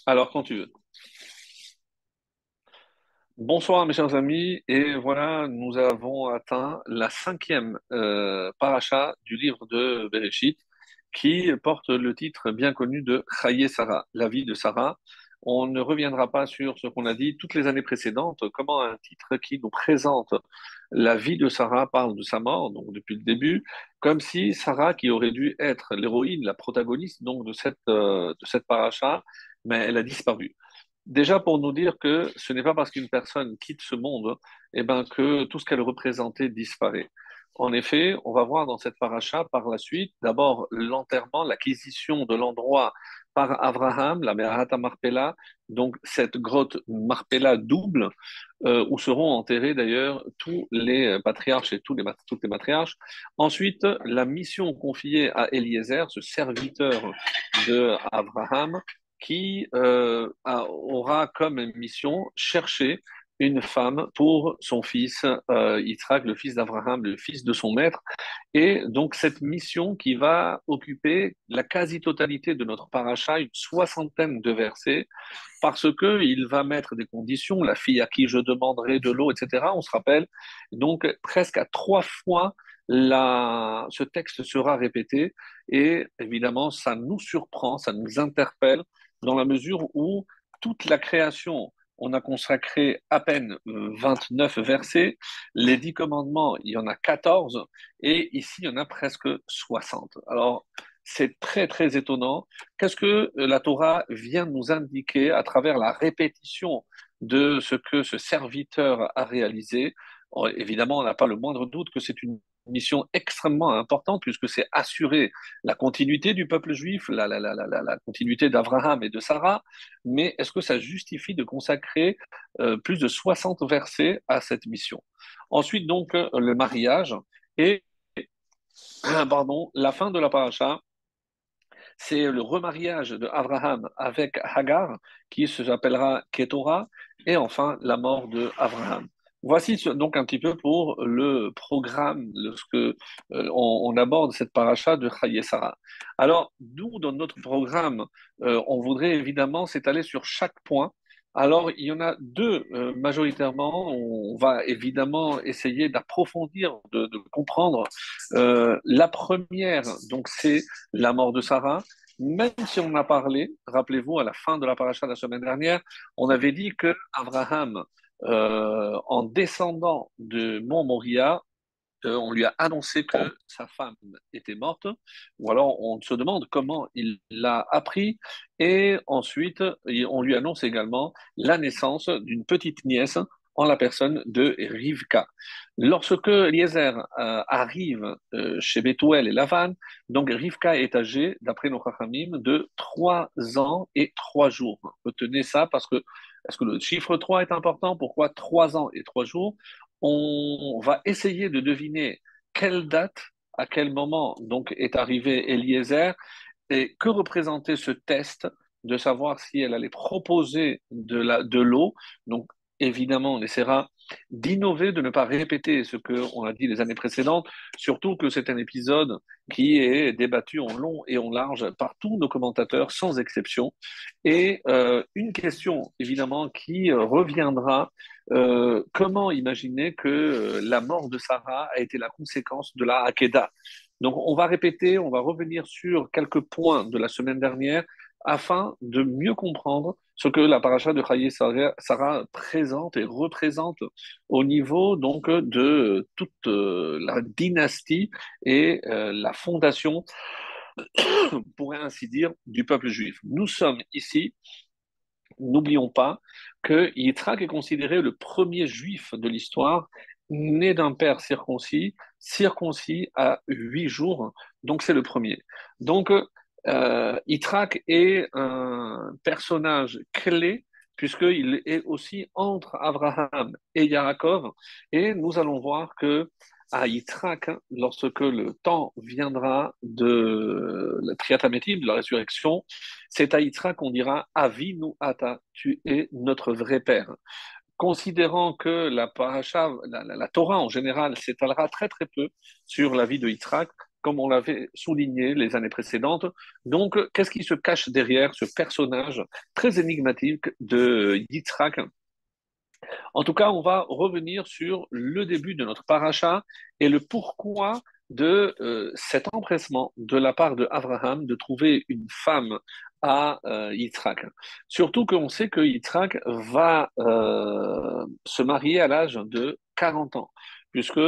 Alors, quand tu veux. Bonsoir, mes chers amis. Et voilà, nous avons atteint la cinquième paracha du livre de Bereshit, qui porte le titre bien connu de Chaye Sarah, la vie de Sarah. On ne reviendra pas sur ce qu'on a dit toutes les années précédentes, comment un titre qui nous présente la vie de Sarah parle de sa mort, donc depuis le début, comme si Sarah, qui aurait dû être l'héroïne, la protagoniste donc de cette paracha, mais elle a disparu. Déjà pour nous dire que ce n'est pas parce qu'une personne quitte ce monde, que tout ce qu'elle représentait disparaît. En effet, on va voir dans cette paracha par la suite, d'abord l'enterrement, l'acquisition de l'endroit par Abraham, la Merata Marpella, donc cette grotte Marpella double, où seront enterrés d'ailleurs tous les patriarches et toutes les matriarches. Ensuite, la mission confiée à Eliezer, ce serviteur de Abraham, qui aura comme mission chercher une femme pour son fils Yitzhak, le fils d'Abraham, le fils de son maître. Et donc cette mission qui va occuper la quasi-totalité de notre paracha, une soixantaine de versets, parce que il va mettre des conditions, la fille à qui je demanderai de l'eau, etc. On se rappelle, donc presque à trois fois ce texte sera répété et évidemment ça nous surprend, ça nous interpelle dans la mesure où toute la création, on a consacré à peine 29 versets, les 10 commandements, il y en a 14 et ici il y en a presque 60. Alors c'est très très étonnant. Qu'est-ce que la Torah vient nous indiquer à travers la répétition de ce que ce serviteur a réalisé? Évidemment, on n'a pas le moindre doute que c'est une mission extrêmement importante puisque c'est assurer la continuité du peuple juif, la continuité d'Abraham et de Sarah, mais est-ce que ça justifie de consacrer plus de 60 versets à cette mission? Ensuite, donc, le mariage et, pardon, la fin de la paracha, c'est le remariage de Abraham avec Hagar, qui s'appellera Ketora, et enfin la mort de Abraham. Voici donc un petit peu pour le programme, ce que on aborde cette paracha de Chaye Sarah. Alors, nous, dans notre programme, on voudrait évidemment s'étaler sur chaque point. Alors, il y en a deux majoritairement. On va évidemment essayer d'approfondir, de comprendre. La première, donc, c'est la mort de Sarah. Même si on a parlé, rappelez-vous, à la fin de la paracha de la semaine dernière, on avait dit que Abraham, en descendant de Mont Moria, on lui a annoncé que sa femme était morte, ou alors on se demande comment il l'a appris, et ensuite on lui annonce également la naissance d'une petite nièce en la personne de Rivka. Lorsque Eliezer arrive chez Bethuel et Lavan, donc Rivka est âgée, d'après nos Chachamim, de 3 ans et 3 jours. Retenez ça parce que, est-ce que le chiffre 3 est important? Pourquoi 3 ans et 3 jours? On va essayer de deviner quelle date, à quel moment donc est arrivé Eliezer et que représentait ce test de savoir si elle allait proposer de l'eau. Donc, évidemment, on essaiera d'innover, de ne pas répéter ce qu'on a dit les années précédentes, surtout que c'est un épisode qui est débattu en long et en large par tous nos commentateurs, sans exception. Et une question, évidemment, qui reviendra, comment imaginer que la mort de Sarah a été la conséquence de la Hakeda? Donc, on va répéter, on va revenir sur quelques points de la semaine dernière afin de mieux comprendre ce que la paracha de Chaye Sarah présente et représente au niveau donc de toute la dynastie et la fondation, on pourrait ainsi dire, du peuple juif. Nous sommes ici, n'oublions pas que Yitzhak est considéré le premier juif de l'histoire, né d'un père circoncis, circoncis à 8 jours, donc c'est le premier. Donc Yitzhak est un personnage clé puisqu'il est aussi entre Abraham et Yaakov, et nous allons voir que à Yitzhak, lorsque le temps viendra de la Triatamétim, de la résurrection, c'est à Yitzhak qu'on dira Avinu Ata, tu es notre vrai père. Considérant que la paracha, la Torah en général s'étalera très très peu sur la vie de Yitzhak, comme on l'avait souligné les années précédentes. Donc, qu'est-ce qui se cache derrière ce personnage très énigmatique de Yitzhak? En tout cas, on va revenir sur le début de notre paracha et le pourquoi de cet empressement de la part de Abraham de trouver une femme à Yitzhak. Surtout qu'on sait que Yitzhak va se marier à l'âge de 40 ans, puisque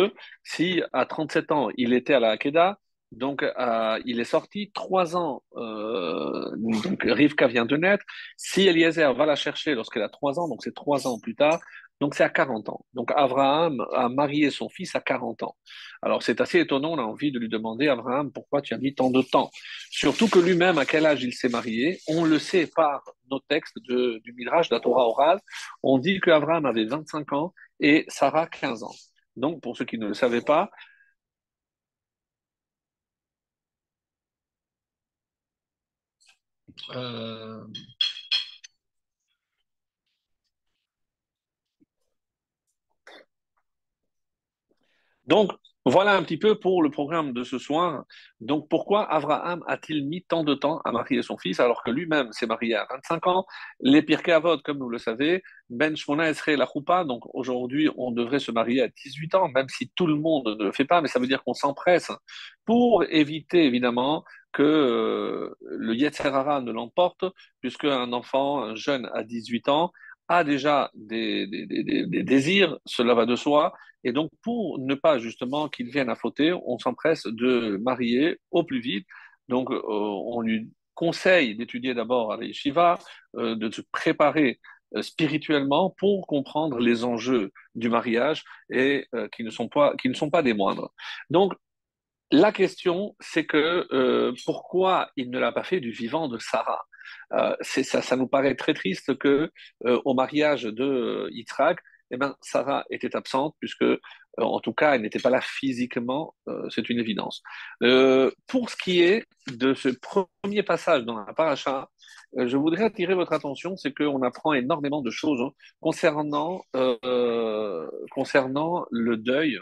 si à 37 ans il était à la Hakeda, donc il est sorti 3 ans, donc Rivka vient de naître. Si Eliezer va la chercher lorsqu'elle a 3 ans, donc c'est 3 ans plus tard, donc c'est à 40 ans. Donc Abraham a marié son fils à 40 ans. Alors c'est assez étonnant, on a envie de lui demander, Abraham, pourquoi tu as mis tant de temps? Surtout que lui-même, à quel âge il s'est marié? On le sait par nos textes du Midrash, de la Torah orale. On dit qu'Abraham avait 25 ans et Sarah 15 ans. Donc pour ceux qui ne le savaient pas, euh, Donc, voilà un petit peu pour le programme de ce soir. Donc, pourquoi Abraham a-t-il mis tant de temps à marier son fils alors que lui-même s'est marié à 25 ans? Les Pirkei Avot, comme vous le savez, Ben Shmona Esrei la Choupa, donc aujourd'hui on devrait se marier à 18 ans, même si tout le monde ne le fait pas, mais ça veut dire qu'on s'empresse pour éviter évidemment que le Yetzer Hara ne l'emporte, puisque un enfant, un jeune à 18 ans, a déjà des désirs, cela va de soi, et donc, pour ne pas justement qu'il vienne à fauter, on s'empresse de marier au plus vite. Donc, on lui conseille d'étudier d'abord à l'Yeshiva, de se préparer spirituellement pour comprendre les enjeux du mariage et qui ne sont pas des moindres. Donc, la question, c'est que pourquoi il ne l'a pas fait du vivant de Sarah? Ça nous paraît très triste que au mariage de Yitzhak, eh ben, Sarah était absente puisque, en tout cas, elle n'était pas là physiquement. C'est une évidence. Pour ce qui est de ce premier passage dans la paracha, je voudrais attirer votre attention, c'est qu'on apprend énormément de choses hein, concernant le deuil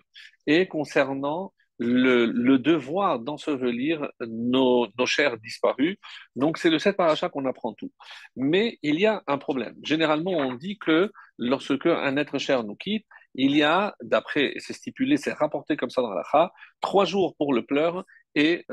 et concernant le devoir d'ensevelir nos chers disparus. Donc, c'est de cette paracha qu'on apprend tout. Mais il y a un problème. Généralement, on dit que lorsque un être cher nous quitte, il y a, d'après, c'est stipulé, c'est rapporté comme ça dans la 3 jours pour le pleur et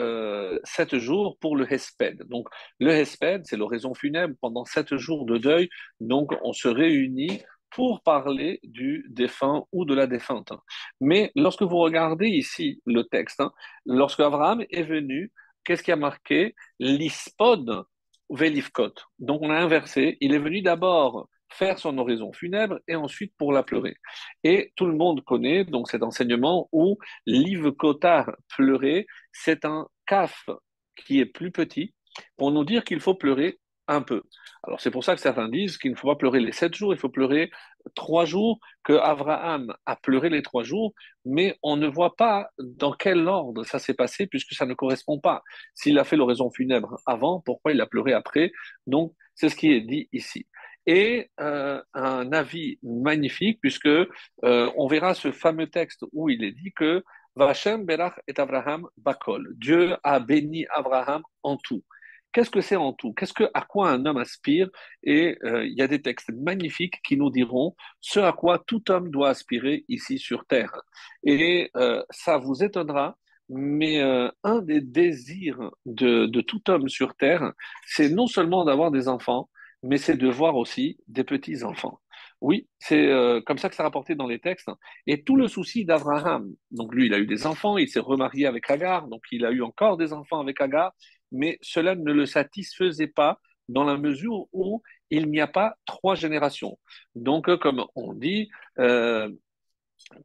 7 jours pour le hesped. Donc, le hesped, c'est l'oraison funèbre pendant 7 jours de deuil. Donc, on se réunit pour parler du défunt ou de la défunte. Mais lorsque vous regardez ici le texte, hein, lorsque Abraham est venu, qu'est-ce qui a marqué? L'ispod velivkot. Donc on a inversé. Il est venu d'abord faire son oraison funèbre et ensuite pour la pleurer. Et tout le monde connaît donc cet enseignement où l'ivkotar pleurer, c'est un kaf qui est plus petit pour nous dire qu'il faut pleurer un peu. Alors c'est pour ça que certains disent qu'il ne faut pas pleurer les 7 jours, il faut pleurer 3 jours, que Abraham a pleuré les 3 jours, mais on ne voit pas dans quel ordre ça s'est passé puisque ça ne correspond pas. S'il a fait l'oraison funèbre avant, pourquoi il a pleuré après? Donc c'est ce qui est dit ici. Et un avis magnifique puisque on verra ce fameux texte où il est dit que Vachem Berach et Abraham Bakol. Dieu a béni Abraham en tout. Qu'est-ce que c'est en tout? À quoi un homme aspire? Et il y a des textes magnifiques qui nous diront ce à quoi tout homme doit aspirer ici sur terre. Et ça vous étonnera, mais un des désirs de tout homme sur terre, c'est non seulement d'avoir des enfants, mais c'est de voir aussi des petits-enfants. Oui, c'est comme ça que c'est rapporté dans les textes. Et tout le souci d'Abraham, donc lui, il a eu des enfants, il s'est remarié avec Agar, donc il a eu encore des enfants avec Agar, mais cela ne le satisfaisait pas dans la mesure où il n'y a pas 3 générations. Donc, comme on dit,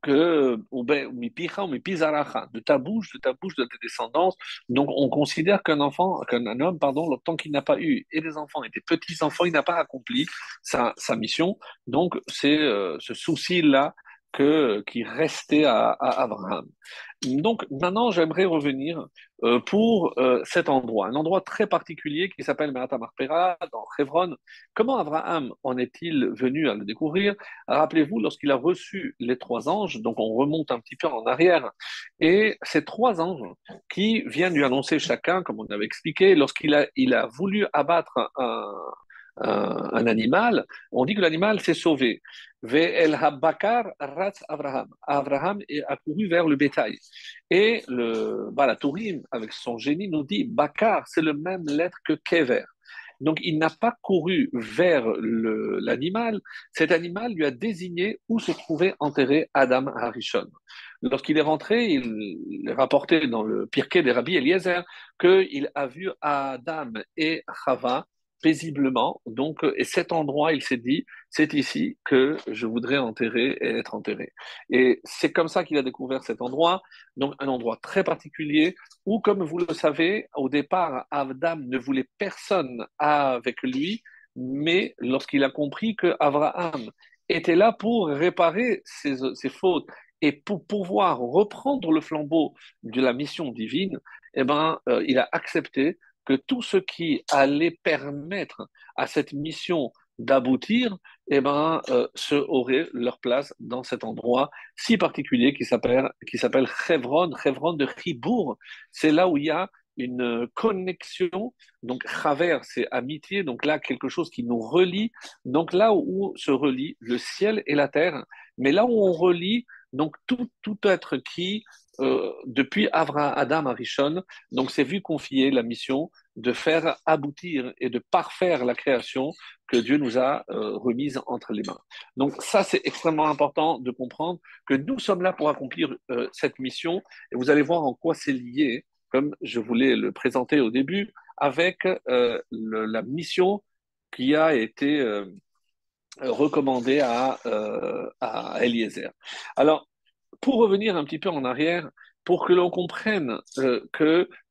que de ta bouche, de tes descendances. Donc, on considère qu'un homme, pardon, tant qu'il n'a pas eu et des enfants et des petits-enfants, il n'a pas accompli sa mission. Donc, c'est ce souci-là qui restait à Abraham. Donc maintenant, j'aimerais revenir pour cet endroit, un endroit très particulier qui s'appelle Me'at Marpera, dans Hebron. Comment Abraham en est-il venu à le découvrir? Rappelez-vous, lorsqu'il a reçu les trois anges, donc on remonte un petit peu en arrière, et ces trois anges qui viennent lui annoncer chacun, comme on avait expliqué, il a voulu abattre un animal, on dit que l'animal s'est sauvé. Ve'el habakar ratz Abraham. Abraham a couru vers le bétail. Et le Balatourim, avec son génie, nous dit Bakar, c'est le même lettre que Kever. Donc, il n'a pas couru vers l'animal. Cet animal lui a désigné où se trouvait enterré Adam Harishon. Lorsqu'il est rentré, il est rapporté dans le Pirkei des Rabbi Eliezer qu'il a vu Adam et Chava paisiblement. Donc, et cet endroit, il s'est dit, c'est ici que je voudrais enterrer et être enterré. Et c'est comme ça qu'il a découvert cet endroit, donc un endroit très particulier où, comme vous le savez, au départ, Adam ne voulait personne avec lui, mais lorsqu'il a compris que Abraham était là pour réparer ses fautes et pour pouvoir reprendre le flambeau de la mission divine, eh ben, il a accepté que tout ce qui allait permettre à cette mission d'aboutir, eh ben, se auraient leur place dans cet endroit si particulier qui s'appelle Hebron, Hebron de Chibour. C'est là où il y a une connexion. Donc, Chaver, c'est amitié. Donc là, quelque chose qui nous relie. Donc là où se relie le ciel et la terre. Mais là où on relie donc tout être qui, depuis Adam Arishon, donc s'est vu confier la mission de faire aboutir et de parfaire la création que Dieu nous a remise entre les mains. Donc ça, c'est extrêmement important de comprendre que nous sommes là pour accomplir cette mission et vous allez voir en quoi c'est lié, comme je voulais le présenter au début, avec la mission qui a été recommandée à Eliezer. Alors, pour revenir un petit peu en arrière, pour que l'on comprenne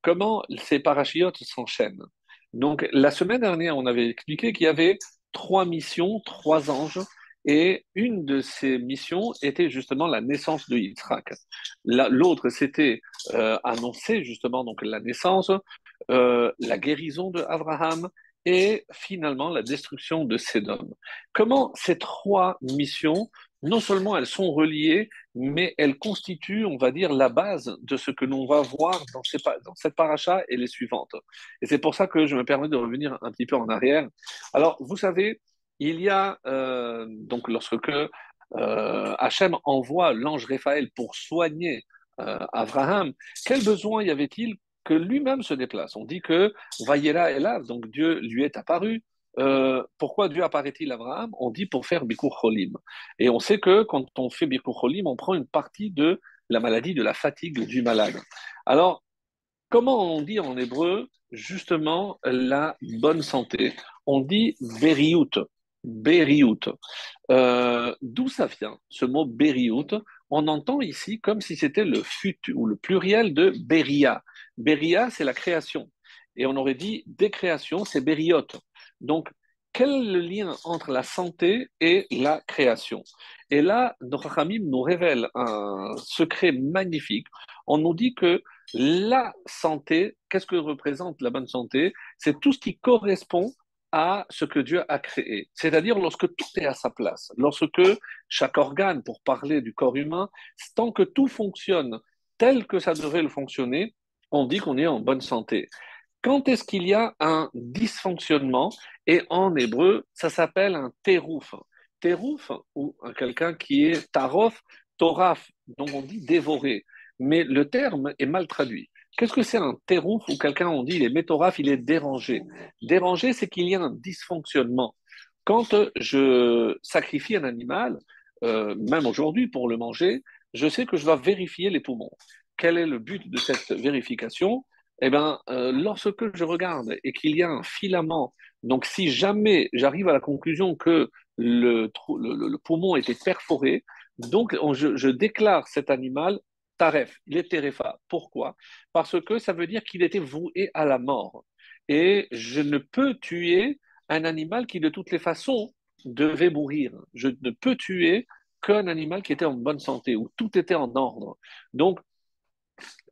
comment ces parachiotes s'enchaînent. Donc, la semaine dernière, on avait expliqué qu'il y avait trois missions, trois anges, et une de ces missions était justement la naissance de Yitzhak. L'autre, c'était annoncer justement donc la naissance, la guérison de Abraham et finalement la destruction de Sédom. Comment ces trois missions, non seulement elles sont reliées, mais elles constituent, on va dire, la base de ce que l'on va voir dans cette paracha et les suivantes. Et c'est pour ça que je me permets de revenir un petit peu en arrière. Alors, vous savez, il y a donc lorsque Hachem envoie l'ange Raphaël pour soigner Abraham, quel besoin y avait-il que lui-même se déplace? On dit que Vayera Elav, donc Dieu lui est apparu. Pourquoi Dieu apparaît-il à Abraham? On dit pour faire Bikur Cholim. Et on sait que quand on fait Bikur Cholim, on prend une partie de la maladie, de la fatigue du malade. Alors, comment on dit en hébreu justement la bonne santé? On dit Beriout. Beriout. D'où ça vient, ce mot Beriout? On entend ici comme si c'était le futur ou le pluriel de Beria. Beria, c'est la création. Et on aurait dit décréation, c'est Beriot. Donc, quel est le lien entre la santé et la création? Et là, notre Hamim nous révèle un secret magnifique. On nous dit que la santé, qu'est-ce que représente la bonne santé? C'est tout ce qui correspond à ce que Dieu a créé. C'est-à-dire lorsque tout est à sa place, lorsque chaque organe, pour parler du corps humain, tant que tout fonctionne tel que ça devrait le fonctionner, on dit qu'on est en bonne santé. Quand est-ce qu'il y a un dysfonctionnement? Et en hébreu, ça s'appelle un terouf. Terouf, ou quelqu'un qui est tarof, toraf, donc on dit dévorer. Mais le terme est mal traduit. Qu'est-ce que c'est un terouf ou quelqu'un, on dit, il est métoraf, il est dérangé. Dérangé, c'est qu'il y a un dysfonctionnement. Quand je sacrifie un animal, même aujourd'hui pour le manger, je sais que je dois vérifier les poumons. Quel est le but de cette vérification? Eh bien, lorsque je regarde et qu'il y a un filament, donc si jamais j'arrive à la conclusion que le poumon était perforé, donc je déclare cet animal taref, il est terefa. Pourquoi? Parce que ça veut dire qu'il était voué à la mort. Et je ne peux tuer un animal qui de toutes les façons devait mourir. Je ne peux tuer qu'un animal qui était en bonne santé, où tout était en ordre. Donc,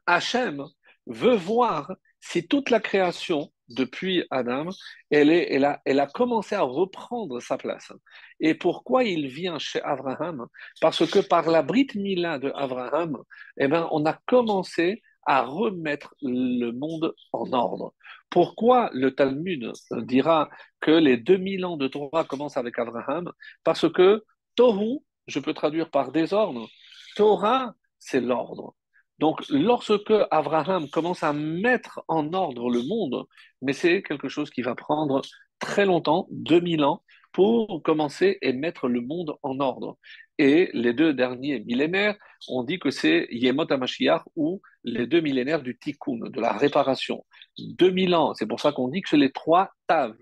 Hachem veut voir si toute la création, depuis Adam, elle a commencé à reprendre sa place. Et pourquoi il vient chez Abraham? Parce que par la Brit Mila de Abraham, eh ben, on a commencé à remettre le monde en ordre. Pourquoi le Talmud dira que les 2000 ans de Torah commencent avec Abraham? Parce que Tohu, je peux traduire par désordre, Torah, c'est l'ordre. Donc, lorsque Abraham commence à mettre en ordre le monde, mais c'est quelque chose qui va prendre très longtemps, 2000 ans, pour commencer et mettre le monde en ordre. Et les deux derniers millénaires, on dit que c'est Yemot HaMashiach ou les deux millénaires du Tikkun, de la réparation. 2000 ans, c'est pour ça qu'on dit que c'est les trois Tav.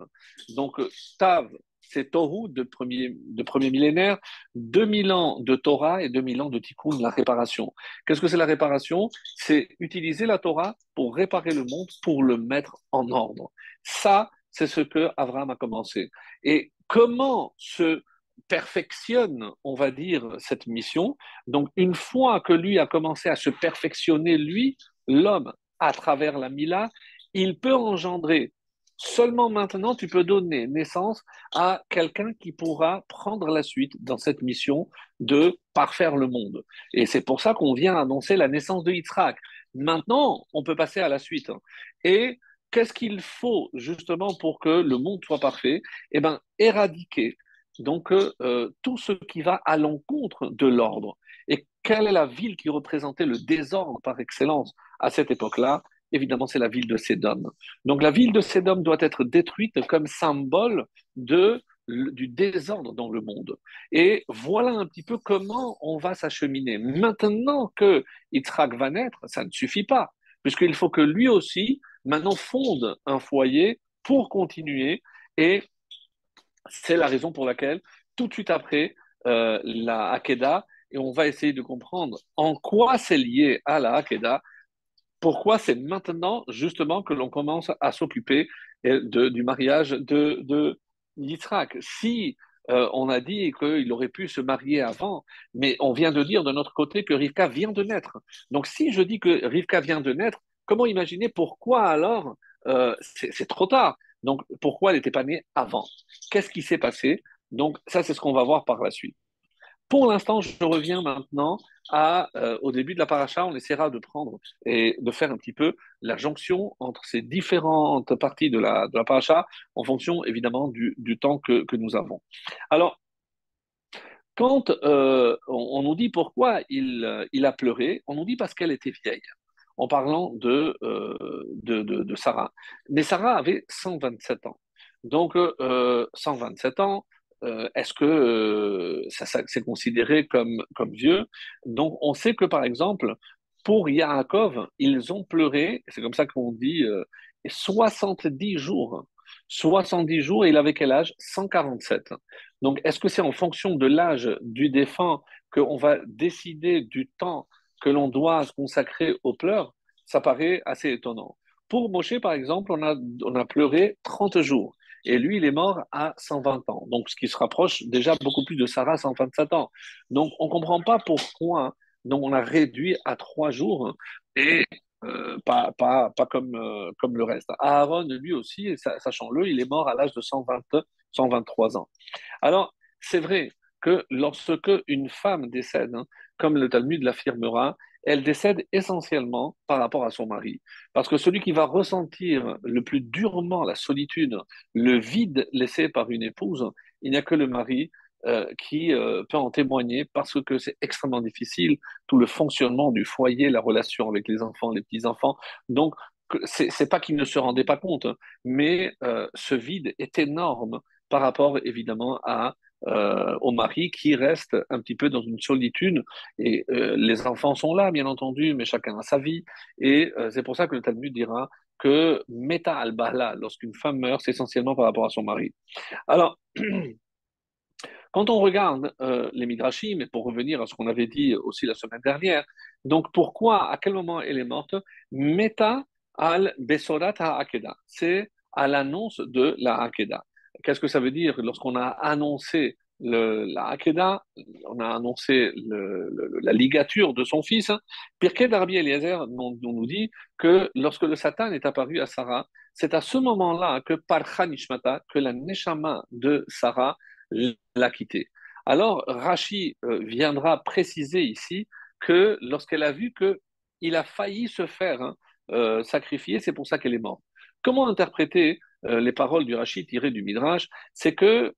Donc, Tav, c'est Tohu de premier millénaire, 2000 ans de Torah et 2000 ans de Tikkun, la réparation. Qu'est-ce que c'est la réparation? C'est utiliser la Torah pour réparer le monde, pour le mettre en ordre. Ça, c'est ce que Abraham a commencé. Et comment se perfectionne, on va dire, cette mission? Donc, une fois que lui a commencé à se perfectionner, lui, l'homme, à travers la Mila, il peut engendrer. Seulement maintenant, tu peux donner naissance à quelqu'un qui pourra prendre la suite dans cette mission de parfaire le monde. Et c'est pour ça qu'on vient annoncer la naissance de Yitzhak. Maintenant, on peut passer à la suite. Et qu'est-ce qu'il faut justement pour que le monde soit parfait? Eh bien, éradiquer donc tout ce qui va à l'encontre de l'ordre. Et quelle est la ville qui représentait le désordre par excellence à cette époque-là? Évidemment, c'est la ville de Sédom. Donc la ville de Sédom doit être détruite comme symbole du désordre dans le monde. Et voilà un petit peu comment on va s'acheminer. Maintenant que Yitzhak va naître, ça ne suffit pas, puisqu'il faut que lui aussi, maintenant, fonde un foyer pour continuer. Et c'est la raison pour laquelle, tout de suite après la Hakeda, et on va essayer de comprendre en quoi c'est lié à la Hakeda, pourquoi c'est maintenant justement que l'on commence à s'occuper du mariage de Yitzhak. Si on a dit qu'il aurait pu se marier avant, mais on vient de dire de notre côté que Rivka vient de naître. Donc si je dis que Rivka vient de naître, comment imaginer pourquoi alors c'est trop tard? Donc pourquoi elle n'était pas née avant? Qu'est-ce qui s'est passé? Donc ça, c'est ce qu'on va voir par la suite. Pour l'instant, je reviens maintenant au début de la paracha. On essaiera de prendre et de faire un petit peu la jonction entre ces différentes parties de la paracha en fonction évidemment du temps que nous avons. Alors, quand on nous dit pourquoi il a pleuré, on nous dit parce qu'elle était vieille, en parlant de Sarah. Mais Sarah avait 127 ans. Donc, 127 ans, est-ce que c'est considéré comme vieux? Donc, on sait que, par exemple, pour Yaakov, ils ont pleuré, c'est comme ça qu'on dit, 70 jours. 70 jours, et il avait quel âge? 147. Donc, est-ce que c'est en fonction de l'âge du défunt qu'on va décider du temps que l'on doit se consacrer aux pleurs? Ça paraît assez étonnant. Pour Moshe, par exemple, on a pleuré 30 jours. Et lui, il est mort à 120 ans. Donc, ce qui se rapproche déjà beaucoup plus de Sarah, 127 ans. Donc, on ne comprend pas pourquoi donc on a réduit à 3 jours et pas comme le reste. Aaron, lui aussi, sachant-le, il est mort à l'âge de 123 ans. Alors, c'est vrai que lorsque une femme décède, hein, comme le Talmud l'affirmera, elle décède essentiellement par rapport à son mari. Parce que celui qui va ressentir le plus durement la solitude, le vide laissé par une épouse, il n'y a que le mari qui peut en témoigner parce que c'est extrêmement difficile, tout le fonctionnement du foyer, la relation avec les enfants, les petits-enfants. Donc, c'est pas qu'il ne se rendait pas compte, mais ce vide est énorme par rapport évidemment au mari qui reste un petit peu dans une solitude. Et les enfants sont là, bien entendu, mais chacun a sa vie. Et c'est pour ça que le Talmud dira que Meta al-Bahla, lorsqu'une femme meurt, c'est essentiellement par rapport à son mari. Alors, quand on regarde les Midrashim, et pour revenir à ce qu'on avait dit aussi la semaine dernière, donc pourquoi, à quel moment elle est morte? Meta al Besorat ha-Akeda, c'est à l'annonce de la Hakeda. Qu'est-ce que ça veut dire lorsqu'on a annoncé la Hakeda, on a annoncé la ligature de son fils? Pirkei d'Arbi Eliezer nous dit que lorsque le Satan est apparu à Sarah, c'est à ce moment-là que par Nishmata, que la Neshama de Sarah l'a quitté. Alors, Rashi viendra préciser ici que lorsqu'elle a vu que il a failli se faire sacrifier, c'est pour ça qu'elle est morte. Comment interpréter les paroles du Rashi tirées du Midrash? C'est que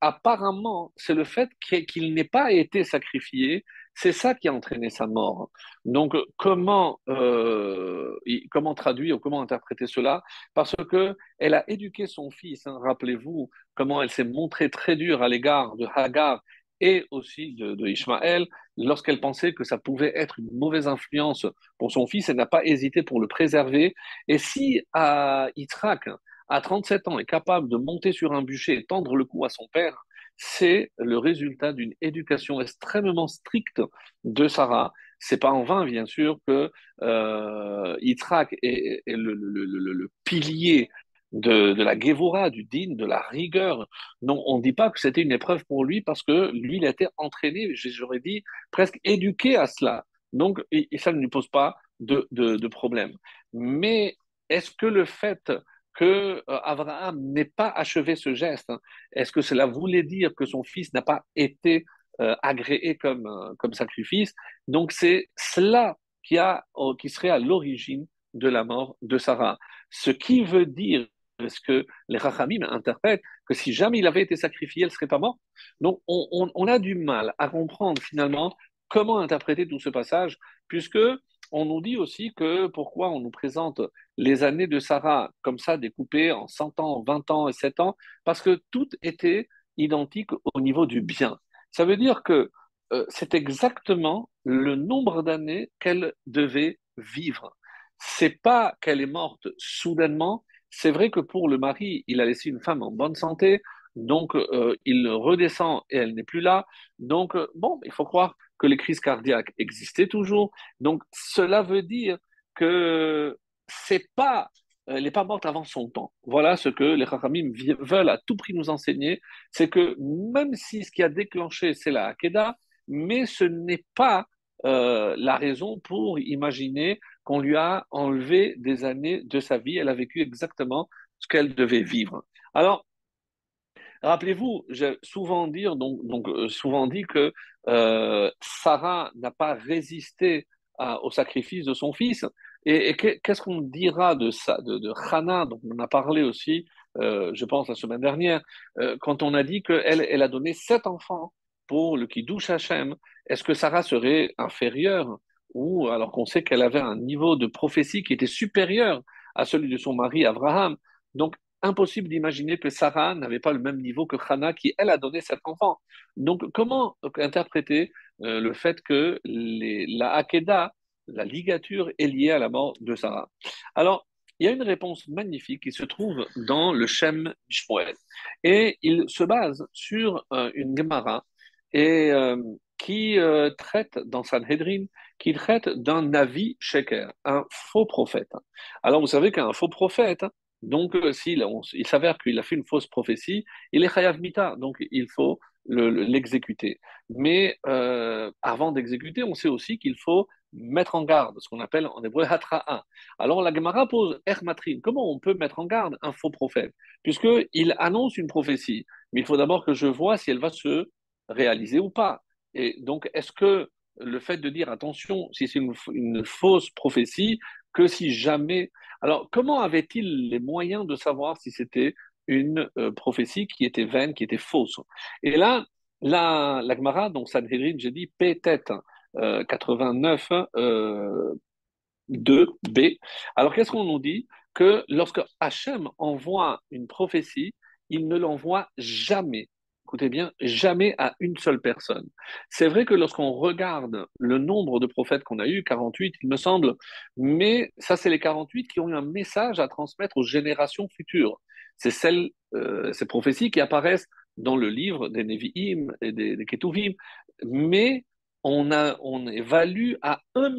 apparemment, c'est le fait qu'il n'ait pas été sacrifié, c'est ça qui a entraîné sa mort. Donc, comment traduire ou comment interpréter cela? Parce que elle a éduqué son fils. Hein. Rappelez-vous comment elle s'est montrée très dure à l'égard de Hagar et aussi de Ishmaël, lorsqu'elle pensait que ça pouvait être une mauvaise influence pour son fils, elle n'a pas hésité pour le préserver. Et si Yitzhak, à 37 ans, est capable de monter sur un bûcher et tendre le cou à son père, c'est le résultat d'une éducation extrêmement stricte de Sarah. C'est pas en vain, bien sûr, que Yitzhak est le pilier de la Gévora, du din, de la rigueur. Non, on ne dit pas que c'était une épreuve pour lui parce que lui, il a été entraîné, j'aurais dit, presque éduqué à cela. Donc, et ça ne lui pose pas de problème. Mais est-ce que le fait que Abraham n'ait pas achevé ce geste, hein, est-ce que cela voulait dire que son fils n'a pas été agréé comme sacrifice? Donc, c'est cela qui serait à l'origine de la mort de Sarah. Ce qui veut dire, est-ce que les Rachamim interprètent que si jamais il avait été sacrifié, elle ne serait pas morte? Donc, on a du mal à comprendre finalement comment interpréter tout ce passage, puisque on nous dit aussi que pourquoi on nous présente les années de Sarah comme ça, découpées en 100 ans, 20 ans et 7 ans, parce que tout était identique au niveau du bien. Ça veut dire que c'est exactement le nombre d'années qu'elle devait vivre. C'est pas qu'elle est morte soudainement. C'est vrai que pour le mari, il a laissé une femme en bonne santé, donc il redescend et elle n'est plus là. Donc bon, il faut croire que les crises cardiaques existaient toujours. Donc cela veut dire que c'est pas, elle n'est pas morte avant son temps. Voilà ce que les Chachamim veulent à tout prix nous enseigner, c'est que même si ce qui a déclenché c'est la Hakeda, mais ce n'est pas la raison pour imaginer qu'on lui a enlevé des années de sa vie. Elle a vécu exactement ce qu'elle devait vivre. Alors, rappelez-vous, j'ai souvent souvent dit que Sarah n'a pas résisté au sacrifice de son fils. Et qu'est-ce qu'on dira de ça, de Hannah, dont on a parlé aussi, je pense, la semaine dernière, quand on a dit qu'elle a donné 7 enfants pour le Kiddush Hashem. Est-ce que Sarah serait inférieure ou alors qu'on sait qu'elle avait un niveau de prophétie qui était supérieur à celui de son mari Abraham? Donc, impossible d'imaginer que Sarah n'avait pas le même niveau que Hannah, qui, elle, a donné 7 enfants. Donc, comment interpréter le fait que la Hakeda, la ligature, est liée à la mort de Sarah? Alors, il y a une réponse magnifique qui se trouve dans le Shem Shmuel. Et il se base sur une Gemara et, qui traite dans Sanhedrin, qui traite d'un Navi Sheker, un faux prophète. Alors, vous savez qu'un faux prophète, donc, il s'avère qu'il a fait une fausse prophétie, il est chayav mita, donc il faut l'exécuter. Mais avant d'exécuter, on sait aussi qu'il faut mettre en garde, ce qu'on appelle en hébreu hatra'a. Alors la Gemara pose ermatrin, comment on peut mettre en garde un faux prophète? Puisqu'il annonce une prophétie, mais il faut d'abord que je vois si elle va se réaliser ou pas. Et donc, est-ce que le fait de dire attention, si c'est une fausse prophétie, que si jamais alors, comment avait-il les moyens de savoir si c'était une prophétie qui était vaine, qui était fausse? Et là, la Gemara, donc Sanhedrin, j'ai dit peut-être 89 2b. Alors, qu'est-ce qu'on nous dit? Que lorsque Hachem envoie une prophétie, il ne l'envoie jamais. Écoutez bien, jamais à une seule personne. C'est vrai que lorsqu'on regarde le nombre de prophètes qu'on a eu, 48, il me semble, mais ça, c'est les 48 qui ont eu un message à transmettre aux générations futures. C'est ces prophéties qui apparaissent dans le livre des Nevi'im et des Ketuvim, mais on évalue à 1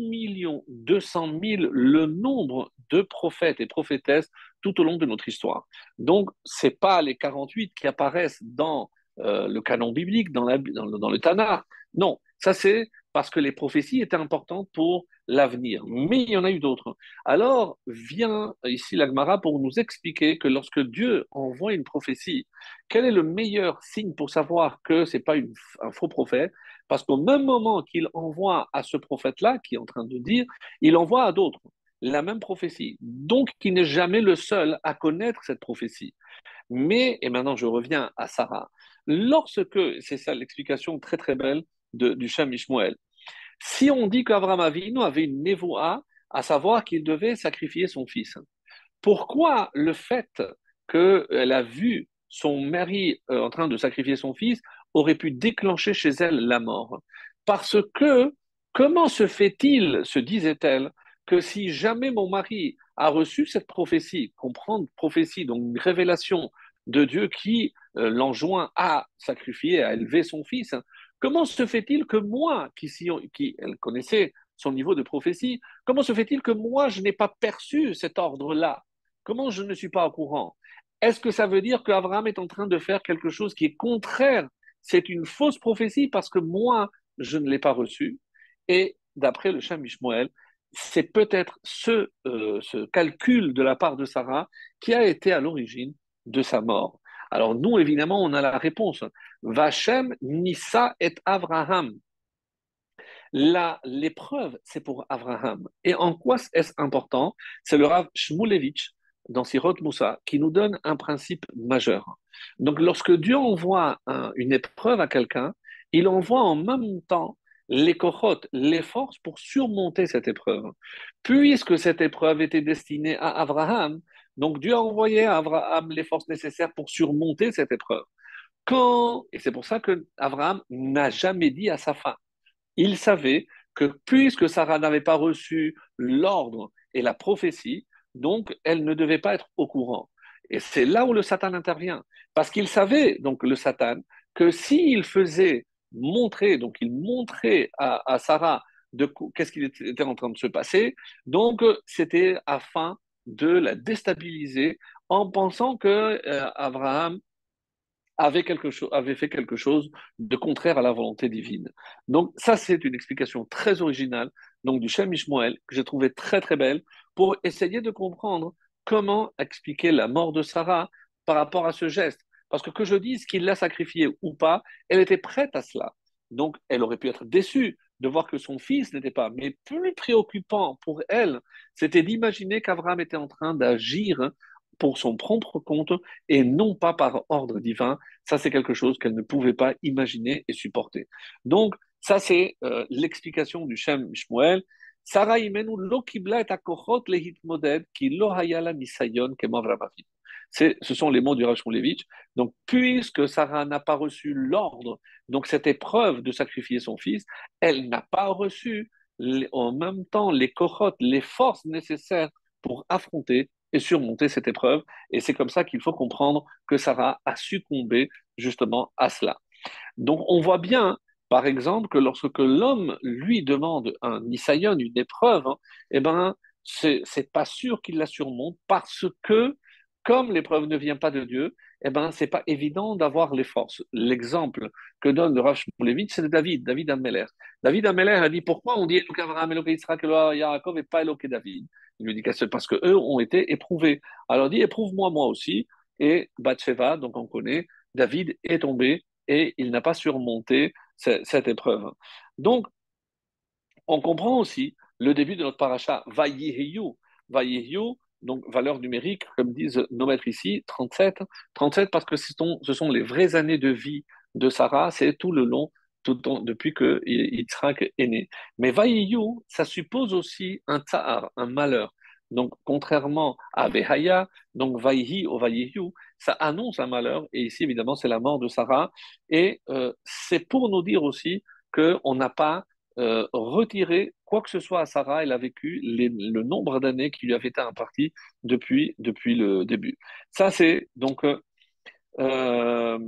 200 000 le nombre de prophètes et prophétesses tout au long de notre histoire. Donc, c'est pas les 48 qui apparaissent dans le canon biblique, dans le Tanakh. Non, ça c'est parce que les prophéties étaient importantes pour l'avenir. Mais il y en a eu d'autres. Alors vient ici l'Agmara pour nous expliquer que lorsque Dieu envoie une prophétie, quel est le meilleur signe pour savoir que ce n'est pas un faux prophète? Parce qu'au même moment qu'il envoie à ce prophète-là, qui est en train de dire, il envoie à d'autres la même prophétie. Donc, il n'est jamais le seul à connaître cette prophétie. Mais, et maintenant je reviens à Sarah, lorsque, c'est ça l'explication très très belle du Shem Ishmael, si on dit qu'Abraham Avinu avait une névoa, à savoir qu'il devait sacrifier son fils, pourquoi le fait qu'elle a vu son mari en train de sacrifier son fils aurait pu déclencher chez elle la mort? Parce que, comment se fait-il, se disait-elle, que si jamais mon mari a reçu cette prophétie, comprendre prophétie, donc une révélation de Dieu qui l'enjoint à sacrifier, à élever son fils, comment se fait-il que moi, qui elle connaissait son niveau de prophétie, comment se fait-il que moi, je n'ai pas perçu cet ordre-là? Comment je ne suis pas au courant? Est-ce que ça veut dire qu'Abraham est en train de faire quelque chose qui est contraire? C'est une fausse prophétie parce que moi, je ne l'ai pas reçue. Et d'après le Shem Mishmoel, c'est peut-être ce calcul de la part de Sarah qui a été à l'origine de sa mort. Alors nous, évidemment, on a la réponse. Vachem Nissa et Abraham. L'épreuve, c'est pour Abraham. Et en quoi est-ce important? C'est le Rav Shmulevitch dans Sirot Moussa qui nous donne un principe majeur. Donc, lorsque Dieu envoie une épreuve à quelqu'un, il envoie en même temps les kochot, les forces pour surmonter cette épreuve. Puisque cette épreuve était destinée à Abraham, donc Dieu a envoyé à Abraham les forces nécessaires pour surmonter cette épreuve. Et c'est pour ça que Abraham n'a jamais dit à sa femme, il savait que puisque Sarah n'avait pas reçu l'ordre et la prophétie, donc elle ne devait pas être au courant. Et c'est là où le Satan intervient. Parce qu'il savait, donc le Satan, que s'il faisait montrer, donc il montrait à Sarah qu'est-ce qui était en train de se passer, donc c'était afin de la déstabiliser en pensant que Abraham avait fait quelque chose de contraire à la volonté divine. Donc ça, c'est une explication très originale donc du Shem Ishmael que j'ai trouvé très très belle pour essayer de comprendre comment expliquer la mort de Sarah par rapport à ce geste. Parce que je dise qu'il l'a sacrifié ou pas, elle était prête à cela. Donc elle aurait pu être déçue de voir que son fils n'était pas. Mais plus préoccupant pour elle, c'était d'imaginer qu'Abraham était en train d'agir pour son propre compte et non pas par ordre divin. Ça, c'est quelque chose qu'elle ne pouvait pas imaginer et supporter. Donc, ça, c'est l'explication du Shem Shmuel. Sarah imenu lo kibla et akochot lehitmoded ki lo hayala nisayon kemavram avinu. Ce sont les mots du Rav Shmulevitch. Donc, puisque Sarah n'a pas reçu l'ordre, donc cette épreuve de sacrifier son fils, elle n'a pas reçu en même temps les kochot, les forces nécessaires pour affronter et surmonter cette épreuve. Et c'est comme ça qu'il faut comprendre que Sarah a succombé justement à cela. Donc on voit bien, par exemple, que lorsque l'homme lui demande un nisayon, une épreuve, eh ben, c'est pas sûr qu'il la surmonte parce que, comme l'épreuve ne vient pas de Dieu, eh ben, c'est pas évident d'avoir les forces. L'exemple que donne le Rav Shmulevitch, c'est de David Ameller. David Ameller a dit pourquoi on dit Eloké Abraham, Eloké Yitzhak, Eloké Yaakov et pas Eloké David. Il lui dit que c'est parce qu'eux ont été éprouvés. Alors il dit éprouve-moi moi aussi. Et Bathsheba, donc on connaît, David est tombé et il n'a pas surmonté cette épreuve. Donc, on comprend aussi le début de notre paracha, Vayihiyu. Vayihiyu, donc valeur numérique, comme disent nos maîtres ici, 37. 37 parce que ce sont les vraies années de vie de Sarah, c'est tout le long, depuis que Yitzhak est né. Mais Vayihiyu, ça suppose aussi un tsahar, un malheur. Donc, contrairement à Behaya, donc Vayihi ou Vayihiyu, ça annonce un malheur. Et ici, évidemment, c'est la mort de Sarah. Et c'est pour nous dire aussi qu'on n'a pas retirer quoi que ce soit à Sarah. Elle a vécu le nombre d'années qui lui avait été imparti depuis le début. Ça, c'est donc. Euh,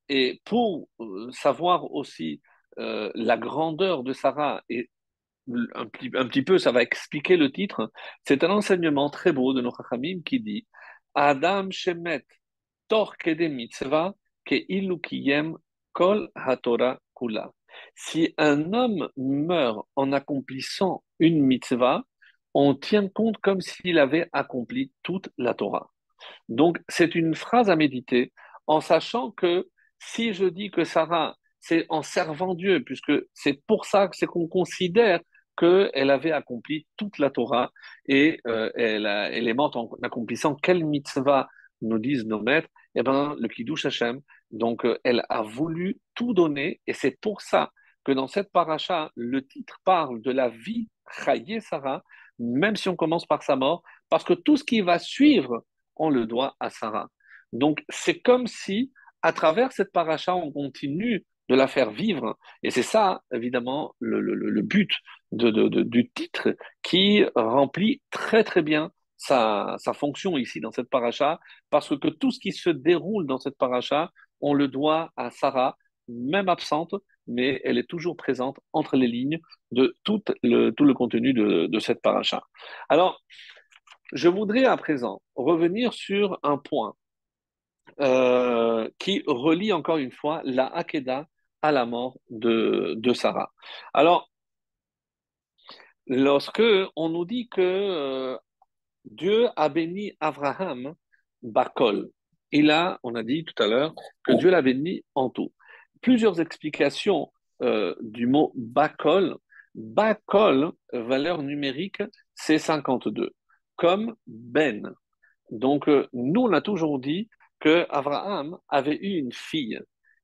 et pour savoir aussi la grandeur de Sarah, et un petit peu, ça va expliquer le titre, c'est un enseignement très beau de nos Chachamim qui dit Adam shemet tor kede mitzvah ke ilu kiyem kol haTorah kula. Si un homme meurt en accomplissant une mitzvah, on tient compte comme s'il avait accompli toute la Torah. Donc, c'est une phrase à méditer en sachant que si je dis que Sarah, c'est en servant Dieu, puisque c'est pour ça que c'est qu'on considère qu'elle avait accompli toute la Torah et elle est morte en accomplissant quelle mitzvah nous disent nos maîtres, eh ben, le Kiddush Hashem. Donc, elle a voulu tout donner et c'est pour ça que dans cette paracha, le titre parle de la vie Chaye Sarah, même si on commence par sa mort, parce que tout ce qui va suivre on le doit à Sarah. Donc, c'est comme si, à travers cette paracha, on continue de la faire vivre. Et c'est ça, évidemment, le but du titre qui remplit très, très bien sa fonction ici dans cette paracha, parce que tout ce qui se déroule dans cette paracha, on le doit à Sarah, même absente, mais elle est toujours présente entre les lignes de tout le contenu de cette paracha. Alors, je voudrais à présent revenir sur un point qui relie encore une fois la Hakeda à la mort de Sarah. Alors, lorsque on nous dit que Dieu a béni Abraham, Bakol, on a dit tout à l'heure que Dieu l'a béni en tout. Plusieurs explications du mot Bakol. Bakol, valeur numérique, c'est 52, comme Ben. Donc, nous, on a toujours dit que Abraham avait eu une fille.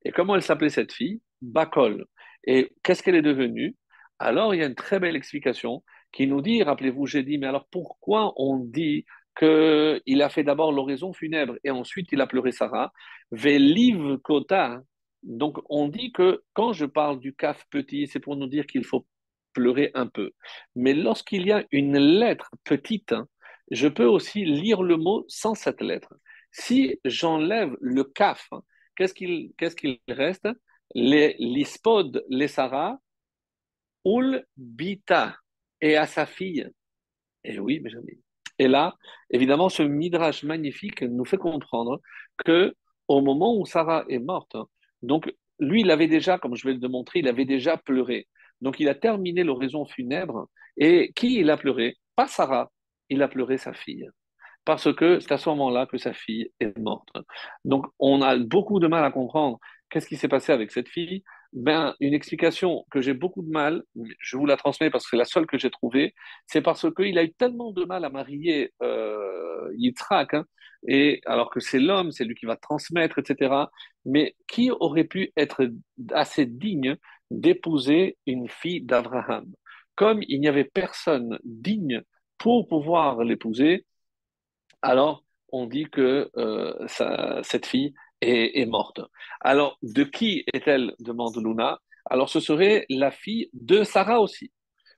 Et comment elle s'appelait cette fille? Bacol. Et qu'est-ce qu'elle est devenue? Alors, il y a une très belle explication qui nous dit, rappelez-vous, j'ai dit, mais alors pourquoi on dit qu'il a fait d'abord l'oraison funèbre et ensuite il a pleuré Sarah? Veliv kota. Donc, on dit que quand je parle du kaf petit, c'est pour nous dire qu'il faut pleurer un peu. Mais lorsqu'il y a une lettre petite, je peux aussi lire le mot sans cette lettre. Si j'enlève le kaf, qu'est-ce qu'il reste? L'ispod, les Sarah, ul bita, et à sa fille. Et oui, mes amis. Et là, évidemment, ce midrash magnifique nous fait comprendre que au moment où Sarah est morte, donc lui, il avait déjà, comme je vais le démontrer, il avait déjà pleuré. Donc il a terminé l'oraison funèbre. Et qui il a pleuré? Pas Sarah, il a pleuré sa fille parce que c'est à ce moment-là que sa fille est morte. Donc, on a beaucoup de mal à comprendre qu'est-ce qui s'est passé avec cette fille. Ben, une explication que j'ai beaucoup de mal, je vous la transmets parce que c'est la seule que j'ai trouvée, c'est parce qu'il a eu tellement de mal à marier Yitzhak, hein, et alors que c'est l'homme, c'est lui qui va transmettre, etc. Mais qui aurait pu être assez digne d'épouser une fille d'Abraham? Comme il n'y avait personne digne pour pouvoir l'épouser, alors on dit que cette fille est morte. Alors, de qui est-elle? Demande Luna. Alors, ce serait la fille de Sarah aussi,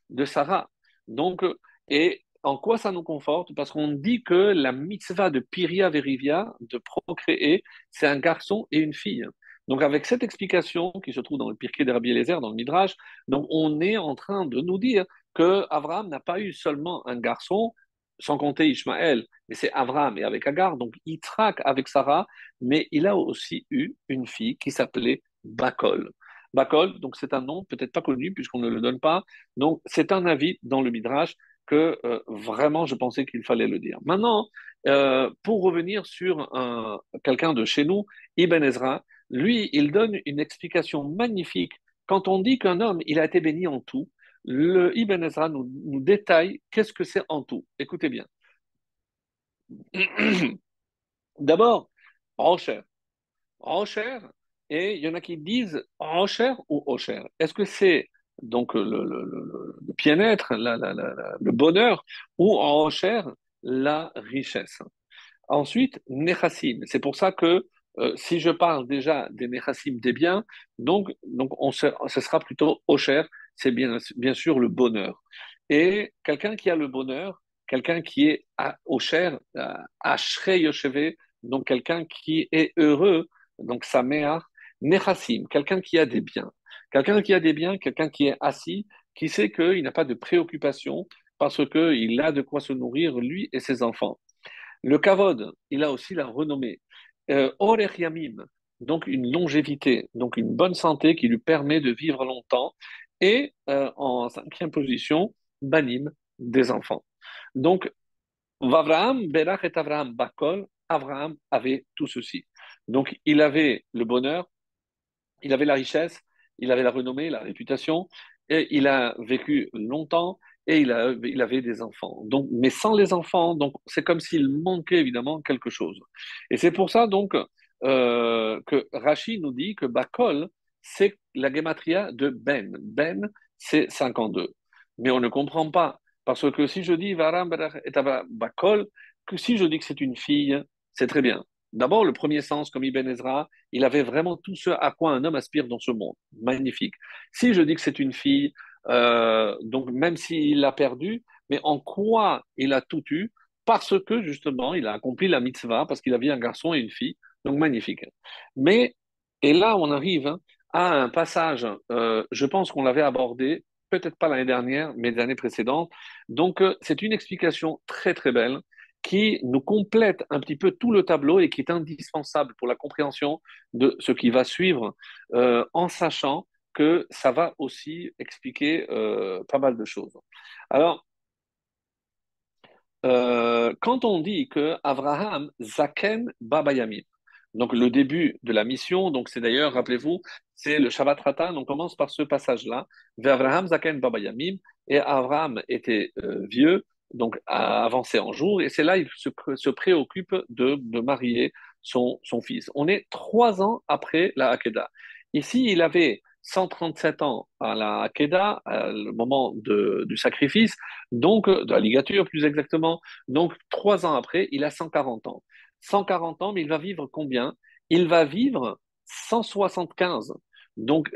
de Sarah. Donc, et en quoi ça nous conforte? Parce qu'on dit que la mitzvah de Piria Verivia, de procréer, c'est un garçon et une fille. Donc, avec cette explication qui se trouve dans le Pirkei de Rabbi Eliezer, dans le Midrash, donc on est en train de nous dire que Abraham n'a pas eu seulement un garçon, sans compter Ishmaël, mais c'est Abraham et avec Agar, donc Yitzhak avec Sarah, mais il a aussi eu une fille qui s'appelait Bakol. Bakol, donc c'est un nom peut-être pas connu puisqu'on ne le donne pas, donc, c'est un avis dans le Midrash que vraiment je pensais qu'il fallait le dire. Maintenant, pour revenir sur quelqu'un de chez nous, Ibn Ezra, lui, il donne une explication magnifique. Quand on dit qu'un homme, il a été béni en tout, le Ibn Ezra nous détaille qu'est-ce que c'est en tout. Écoutez bien. D'abord, Rocher. Rocher, et il y en a qui disent Rocher ou Ocher. Est-ce que c'est donc le bien-être, le bonheur, ou Rocher, la richesse? Ensuite, Nechassim. C'est pour ça que si je parle déjà des Nechassim, des biens, donc ce sera plutôt Ocher, c'est bien sûr le bonheur. Et quelqu'un qui a le bonheur, quelqu'un qui est Ocher, Ashrei Yosheve, donc quelqu'un qui est heureux, donc Sameach, Nechassim, quelqu'un qui a des biens. Quelqu'un qui a des biens, quelqu'un qui est assis, qui sait qu'il n'a pas de préoccupation parce qu'il a de quoi se nourrir, lui et ses enfants. Le kavod, il a aussi la renommée. Orech yamim, donc une longévité, donc une bonne santé qui lui permet de vivre longtemps. Et en cinquième position, banim, des enfants. Donc, Avraham, Berach et Avraham Bakol, Avraham avait tout ceci. Donc, il avait le bonheur, il avait la richesse, il avait la renommée, la réputation, et il a vécu longtemps et il avait des enfants. Donc, mais sans les enfants, donc c'est comme s'il manquait évidemment quelque chose. Et c'est pour ça donc que Rashi nous dit que Bakol, c'est la gematria de Ben. Ben, c'est 52. Mais on ne comprend pas. Parce que si je dis Varam et Bakol, que si je dis que c'est une fille, c'est très bien. D'abord, le premier sens, comme Ibn Ezra, il avait vraiment tout ce à quoi un homme aspire dans ce monde. Magnifique. Si je dis que c'est une fille, donc même s'il l'a perdu, mais en quoi il a tout eu? Parce que justement, il a accompli la mitzvah, parce qu'il avait un garçon et une fille. Donc magnifique. Mais, et là, on arrive à un passage, je pense qu'on l'avait abordé, peut-être pas l'année dernière, mais l'année précédente. Donc, c'est une explication très, très belle qui nous complète un petit peu tout le tableau et qui est indispensable pour la compréhension de ce qui va suivre, en sachant que ça va aussi expliquer pas mal de choses. Alors, quand on dit que Abraham Zaken Baba Yamin, donc le début de la mission, donc c'est d'ailleurs, rappelez-vous, c'est le Shabbat Ratan, on commence par ce passage-là, vers Abraham Zaken Baba Yamim, et Abraham était vieux, donc a avancé en jour, et c'est là il se préoccupe de marier son fils. On est 3 ans après la Hakeda. Ici, il avait 137 ans à la Hakeda, le moment du sacrifice, donc de la ligature plus exactement. Donc 3 ans après, il a 140 ans. 140 ans, mais il va vivre combien? Il va vivre 175. Donc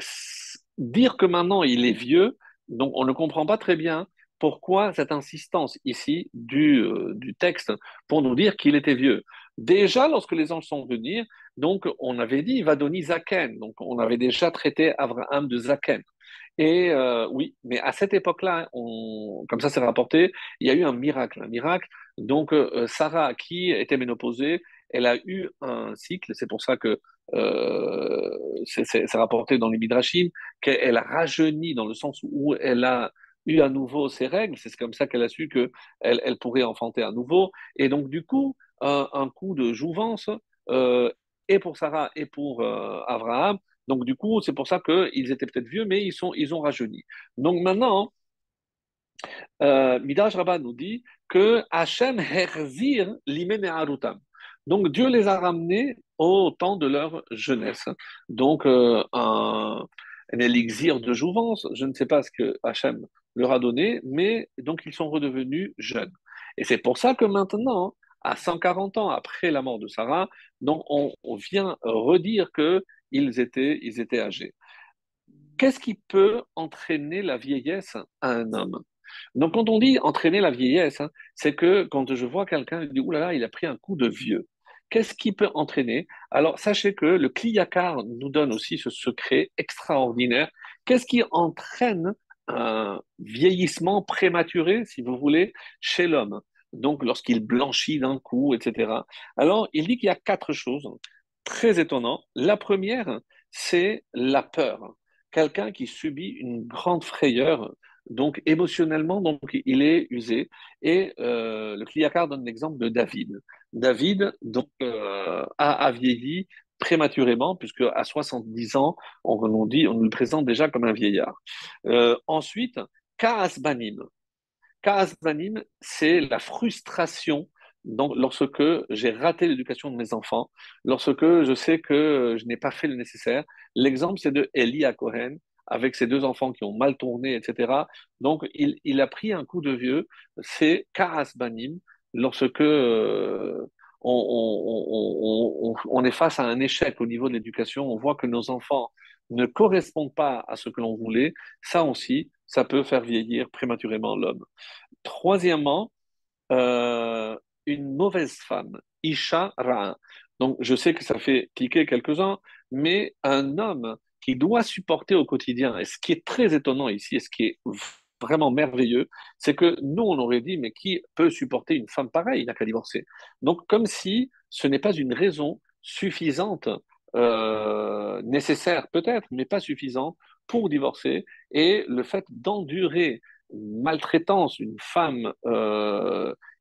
dire que maintenant il est vieux, donc on ne comprend pas très bien pourquoi cette insistance ici du texte pour nous dire qu'il était vieux. Déjà, lorsque les anges sont venus, donc on avait dit, il va donner Zaken. Donc on avait déjà traité Abraham de Zaken. Et oui, mais à cette époque-là, comme ça c'est rapporté, il y a eu un miracle. Un miracle. Donc Sarah, qui était ménopausée, elle a eu un cycle. C'est pour ça que c'est rapporté dans les Midrashim qu'elle a rajeuni dans le sens où elle a eu à nouveau ses règles. C'est comme ça qu'elle a su que elle pourrait enfanter à nouveau. Et donc du coup, un coup de jouvence euh, et pour Sarah et pour Abraham. Donc, du coup, c'est pour ça qu'ils étaient peut-être vieux, mais ils ont rajeuni. Donc, maintenant, Midrash Rabbah nous dit que Hachem herzir limen arutam. Donc, Dieu les a ramenés au temps de leur jeunesse. Donc, un élixir de jouvence, je ne sais pas ce que Hachem leur a donné, mais donc ils sont redevenus jeunes. Et c'est pour ça que maintenant, à 140 ans après la mort de Sarah, donc on vient redire que ils étaient âgés. Qu'est-ce qui peut entraîner la vieillesse à un homme? Donc, quand on dit entraîner la vieillesse, c'est que quand je vois quelqu'un, je dis, ouh là là, il a pris un coup de vieux. Qu'est-ce qui peut entraîner? Alors, sachez que le Kliyakar nous donne aussi ce secret extraordinaire. Qu'est-ce qui entraîne un vieillissement prématuré, si vous voulez, chez l'homme? Donc, lorsqu'il blanchit d'un coup, etc. Alors, il dit qu'il y a 4 choses très étonnantes. La première, c'est la peur. Quelqu'un qui subit une grande frayeur, donc émotionnellement, donc il est usé. Et le Kliakar donne l'exemple de David. David donc a vieilli prématurément, puisque à 70 ans, on nous le présente déjà comme un vieillard. Ensuite, Kaas Banim. Kaas Banim, c'est la frustration. Donc, lorsque j'ai raté l'éducation de mes enfants, lorsque je sais que je n'ai pas fait le nécessaire, l'exemple c'est de Eli à Cohen, avec ses 2 enfants qui ont mal tourné, etc. Donc, il a pris un coup de vieux, c'est Karas Banim, lorsque on est face à un échec au niveau de l'éducation, on voit que nos enfants ne correspondent pas à ce que l'on voulait, ça aussi, ça peut faire vieillir prématurément l'homme. Troisièmement, euh, une mauvaise femme, Isha Ra'a. Donc, je sais que ça fait cliquer quelques-uns, mais un homme qui doit supporter au quotidien, et ce qui est très étonnant ici, et ce qui est vraiment merveilleux, c'est que nous, on aurait dit, mais qui peut supporter une femme pareille? Il n'a qu'à divorcer. Donc, comme si ce n'est pas une raison suffisante, nécessaire peut-être, mais pas suffisante pour divorcer. Et le fait d'endurer une maltraitance, une femme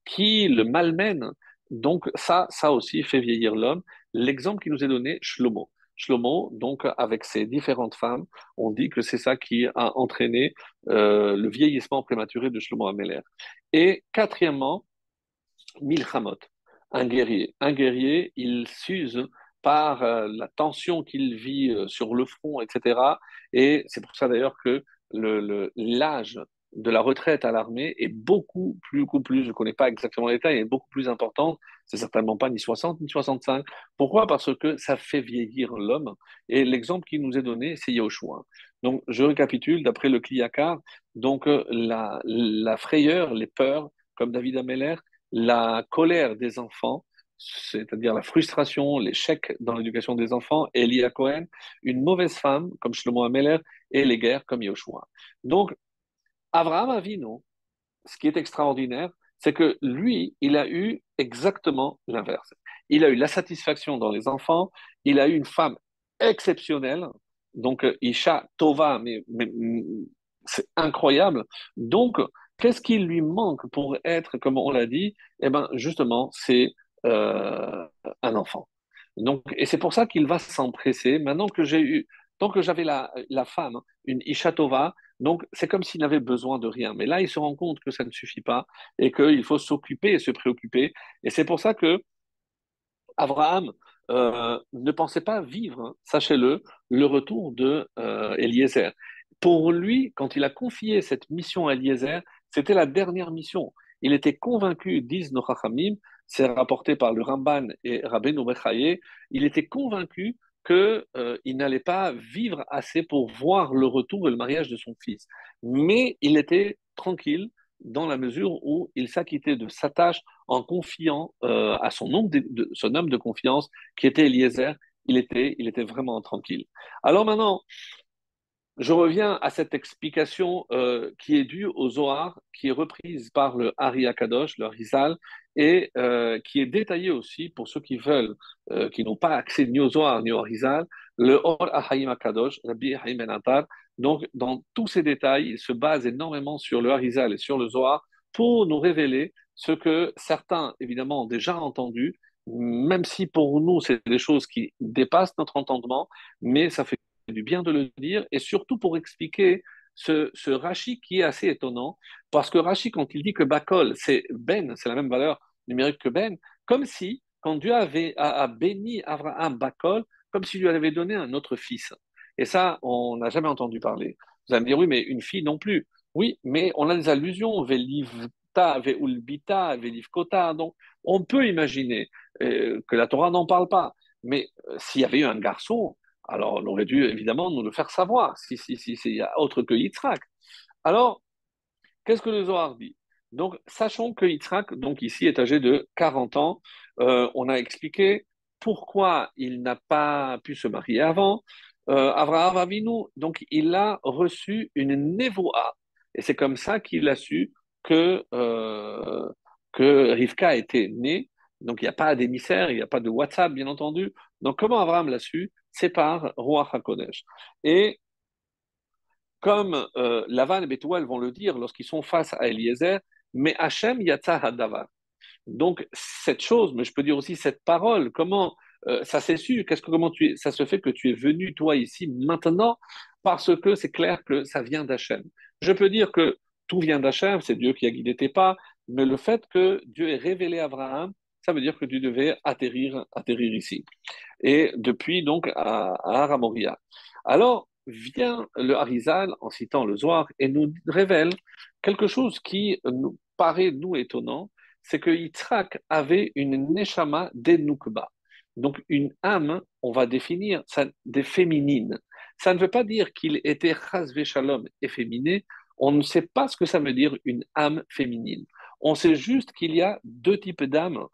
qui le malmène, donc ça aussi fait vieillir l'homme. L'exemple qui nous est donné, Shlomo. Shlomo, donc avec ses différentes femmes, on dit que c'est ça qui a entraîné le vieillissement prématuré de Shlomo Améler. Et quatrièmement, Milchamot, un guerrier. Un guerrier, il s'use par la tension qu'il vit sur le front, etc. Et c'est pour ça d'ailleurs que l'âge de la retraite à l'armée est beaucoup plus, je ne connais pas exactement les détails, est beaucoup plus important. C'est certainement pas ni 60 ni 65. Pourquoi? Parce que ça fait vieillir l'homme. Et l'exemple qui nous est donné, c'est Yahushua. Donc, je récapitule, d'après le Kliyakar, donc la frayeur, les peurs, comme David Ameller, la colère des enfants, c'est-à-dire la frustration, l'échec dans l'éducation des enfants, Elia Cohen, une mauvaise femme comme Shlomo Ameler et les guerres comme Yoshua. Donc, Abraham Avinu, ce qui est extraordinaire, c'est que lui, il a eu exactement l'inverse. Il a eu la satisfaction dans les enfants, il a eu une femme exceptionnelle, donc Isha Tova, mais c'est incroyable. Donc, qu'est-ce qui lui manque pour être, comme on l'a dit? Eh bien, justement, c'est euh, un enfant. Donc, et c'est pour ça qu'il va s'empresser. Maintenant que j'ai eu, tant que j'avais la femme, une Isha Tova, donc c'est comme s'il n'avait besoin de rien. Mais là, il se rend compte que ça ne suffit pas et qu'il faut s'occuper et se préoccuper. Et c'est pour ça que Abraham ne pensait pas vivre, hein, sachez-le, le retour de Eliezer. Pour lui, quand il a confié cette mission à Eliezer, c'était la dernière mission. Il était convaincu, disent nos Chachamim, c'est rapporté par le Ramban et Rabbeinu Bechaye, il était convaincu qu'il n'allait pas vivre assez pour voir le retour et le mariage de son fils. Mais il était tranquille dans la mesure où il s'acquittait de sa tâche en confiant à son homme de confiance, qui était Eliezer, il était vraiment tranquille. Alors maintenant, je reviens à cette explication qui est due au Zohar, qui est reprise par le Ari Akadosh, le Rizal, et qui est détaillée aussi pour ceux qui veulent, qui n'ont pas accès ni au Zohar ni au Rizal, le Or Ahayim Akadosh, Rabbi Haïm Ben Attar. Donc, dans tous ces détails, il se base énormément sur le Harizal et sur le Zohar pour nous révéler ce que certains, évidemment, ont déjà entendu, même si pour nous, c'est des choses qui dépassent notre entendement, mais ça fait du bien de le dire, et surtout pour expliquer ce Rashi qui est assez étonnant, parce que Rashi, quand il dit que Bakol, c'est Ben, c'est la même valeur numérique que Ben, comme si, quand Dieu a béni Abraham Bakol, comme s'il lui avait donné un autre fils. Et ça, on n'a jamais entendu parler. Vous allez me dire, oui, mais une fille non plus. Oui, mais on a des allusions, Velivta, Veulbita, Velivkota, donc on peut imaginer que la Torah n'en parle pas. Mais s'il y avait eu un garçon, alors, on aurait dû évidemment nous le faire savoir, si il y a autre que Yitzhak. Alors, qu'est-ce que le Zohar dit? Donc, sachons que Yitzhak, donc ici, est âgé de 40 ans. On a expliqué pourquoi il n'a pas pu se marier avant. Avraham Avinu, donc, il a reçu une névoa. Et c'est comme ça qu'il a su que Rivka était née. Donc, il n'y a pas d'émissaire, il n'y a pas de WhatsApp, bien entendu. Donc, comment Abraham l'a su? C'est par Ruach HaKodesh. Et comme Lavan et Bethuel vont le dire lorsqu'ils sont face à Eliezer, mais Hachem yatsa hadavar. Donc, cette chose, mais je peux dire aussi cette parole, comment ça s'est su, ça se fait que tu es venu, toi, ici, maintenant, parce que c'est clair que ça vient d'Hachem. Je peux dire que tout vient d'Hachem, c'est Dieu qui a guidé tes pas, mais le fait que Dieu ait révélé à Abraham, ça veut dire que tu devais atterrir ici. Et depuis, donc, à Aramoria. Alors, vient le Harizal, en citant le Zohar, et nous révèle quelque chose qui nous paraît, nous, étonnant, c'est que Yitzhak avait une neshama d'Enukba. Donc, une âme, on va définir, ça, des féminines. Ça ne veut pas dire qu'il était chasvé shalom efféminé. On ne sait pas ce que ça veut dire une âme féminine. On sait juste qu'il y a deux types d'âmes,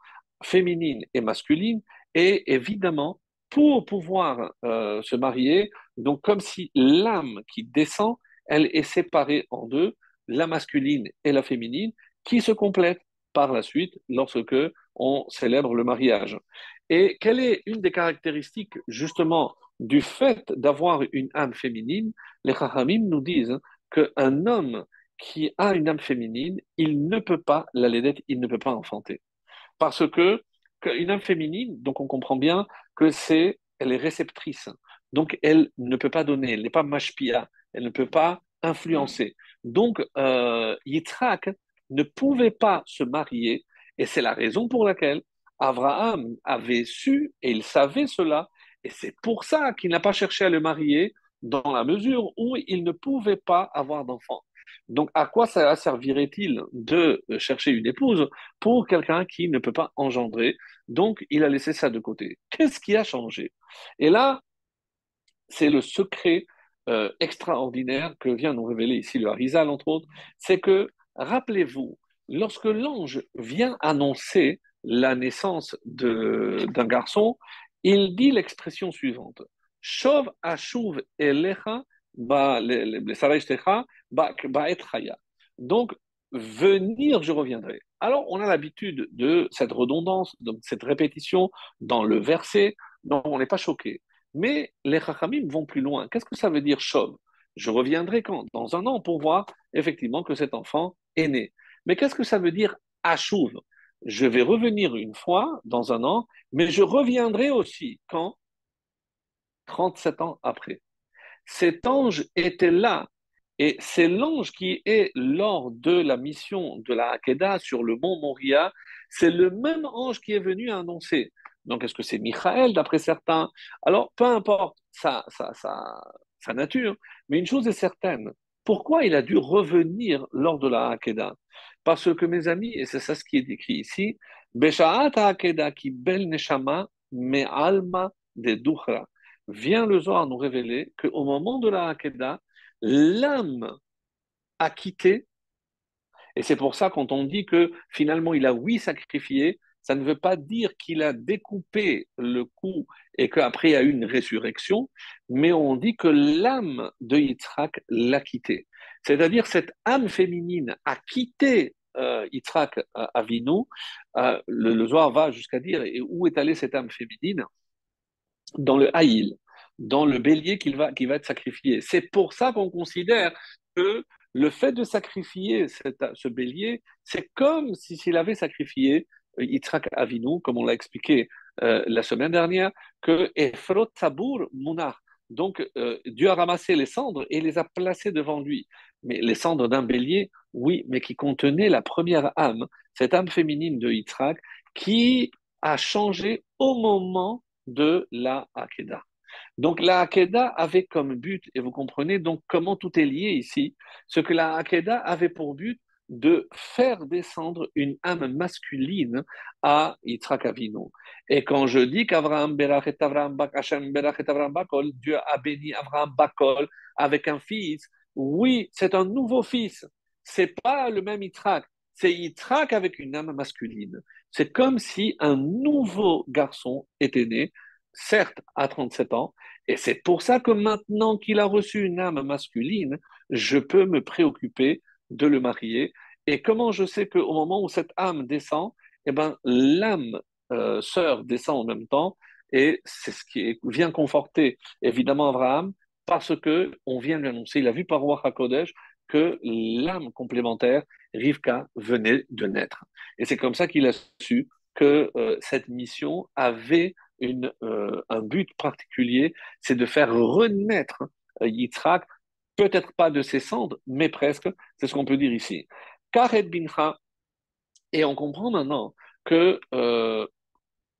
féminines et masculines, et évidemment, pour pouvoir se marier, donc comme si l'âme qui descend, elle est séparée en deux, la masculine et la féminine, qui se complètent par la suite lorsque on célèbre le mariage. Et quelle est une des caractéristiques justement du fait d'avoir une âme féminine? Les Chachamim nous disent qu'un homme qui a une âme féminine, il ne peut pas, la laidette, il ne peut pas enfanter. Parce que une âme féminine, donc on comprend bien que elle est réceptrice. Donc elle ne peut pas donner, elle n'est pas mashpia, elle ne peut pas influencer. Donc Yitzhak ne pouvait pas se marier et c'est la raison pour laquelle Abraham avait su et il savait cela et c'est pour ça qu'il n'a pas cherché à le marier dans la mesure où il ne pouvait pas avoir d'enfant. Donc, à quoi ça servirait-il de chercher une épouse pour quelqu'un qui ne peut pas engendrer? Donc, il a laissé ça de côté. Qu'est-ce qui a changé? Et là, c'est le secret extraordinaire que vient nous révéler ici le Harizal, entre autres, c'est que, rappelez-vous, lorsque l'ange vient annoncer la naissance d'un garçon, il dit l'expression suivante. Shov ashuv elecha ba'et chaya. Donc, venir, je reviendrai. Alors, on a l'habitude de cette redondance, de cette répétition dans le verset, donc on n'est pas choqué. Mais les Chachamim vont plus loin. Qu'est-ce que ça veut dire Shov? Je reviendrai quand? Dans un an pour voir effectivement que cet enfant est né. Mais qu'est-ce que ça veut dire Ashuv? Je vais revenir une fois dans un an, mais je reviendrai aussi quand? 37 ans après. Cet ange était là. Et c'est l'ange qui est lors de la mission de la Hakeda sur le mont Moria, c'est le même ange qui est venu annoncer. Donc, est-ce que c'est Michael d'après certains? Alors, peu importe sa nature, mais une chose est certaine. Pourquoi il a dû revenir lors de la Hakeda? Parce que, mes amis, et c'est ça ce qui est écrit ici, Beshaat Hakeda ki bel neshama me alma de duchra. Vient le Zohar nous révéler qu'au moment de la Hakeda, l'âme a quitté, et c'est pour ça quand on dit que finalement il a oui sacrifié, ça ne veut pas dire qu'il a découpé le cou et qu'après il y a eu une résurrection, mais on dit que l'âme de Yitzhak l'a quitté. C'est-à-dire cette âme féminine a quitté Yitzhak Avinu. Le Zohar va jusqu'à dire et où est allée cette âme féminine? Dans le haïl, dans le bélier qui va être sacrifié. C'est pour ça qu'on considère que le fait de sacrifier ce bélier, c'est comme s'il avait sacrifié Yitzhak Avinu, comme on l'a expliqué la semaine dernière, que Efrot Sabour Munach. Donc Dieu a ramassé les cendres et les a placées devant lui. Mais les cendres d'un bélier, oui, mais qui contenaient la première âme, cette âme féminine de Yitzhak, qui a changé au moment de la Hakeda. Donc la Hakeda avait comme but, et vous comprenez donc comment tout est lié ici, ce que la Hakeda avait pour but de faire descendre une âme masculine à Yitzhak Avinu. Et quand je dis qu'Avraham Berach et Avraham Bak, Hashem Berach et Avraham Bakol, Dieu a béni Avraham Bakol avec un fils, oui, c'est un nouveau fils. C'est pas le même Yitzhak, c'est Yitzhak avec une âme masculine. C'est comme si un nouveau garçon était né, certes à 37 ans, et c'est pour ça que maintenant qu'il a reçu une âme masculine, je peux me préoccuper de le marier. Et comment je sais qu'au moment où cette âme descend, eh ben, l'âme sœur descend en même temps, et c'est ce qui vient conforter évidemment Abraham, parce que on vient lui annoncer, il a vu par Roi HaKodesh que l'âme complémentaire, Rivka, venait de naître. Et c'est comme ça qu'il a su que cette mission avait un but particulier, c'est de faire renaître Yitzhak, peut-être pas de ses cendres, mais presque, c'est ce qu'on peut dire ici. Karet Bincha, et on comprend maintenant que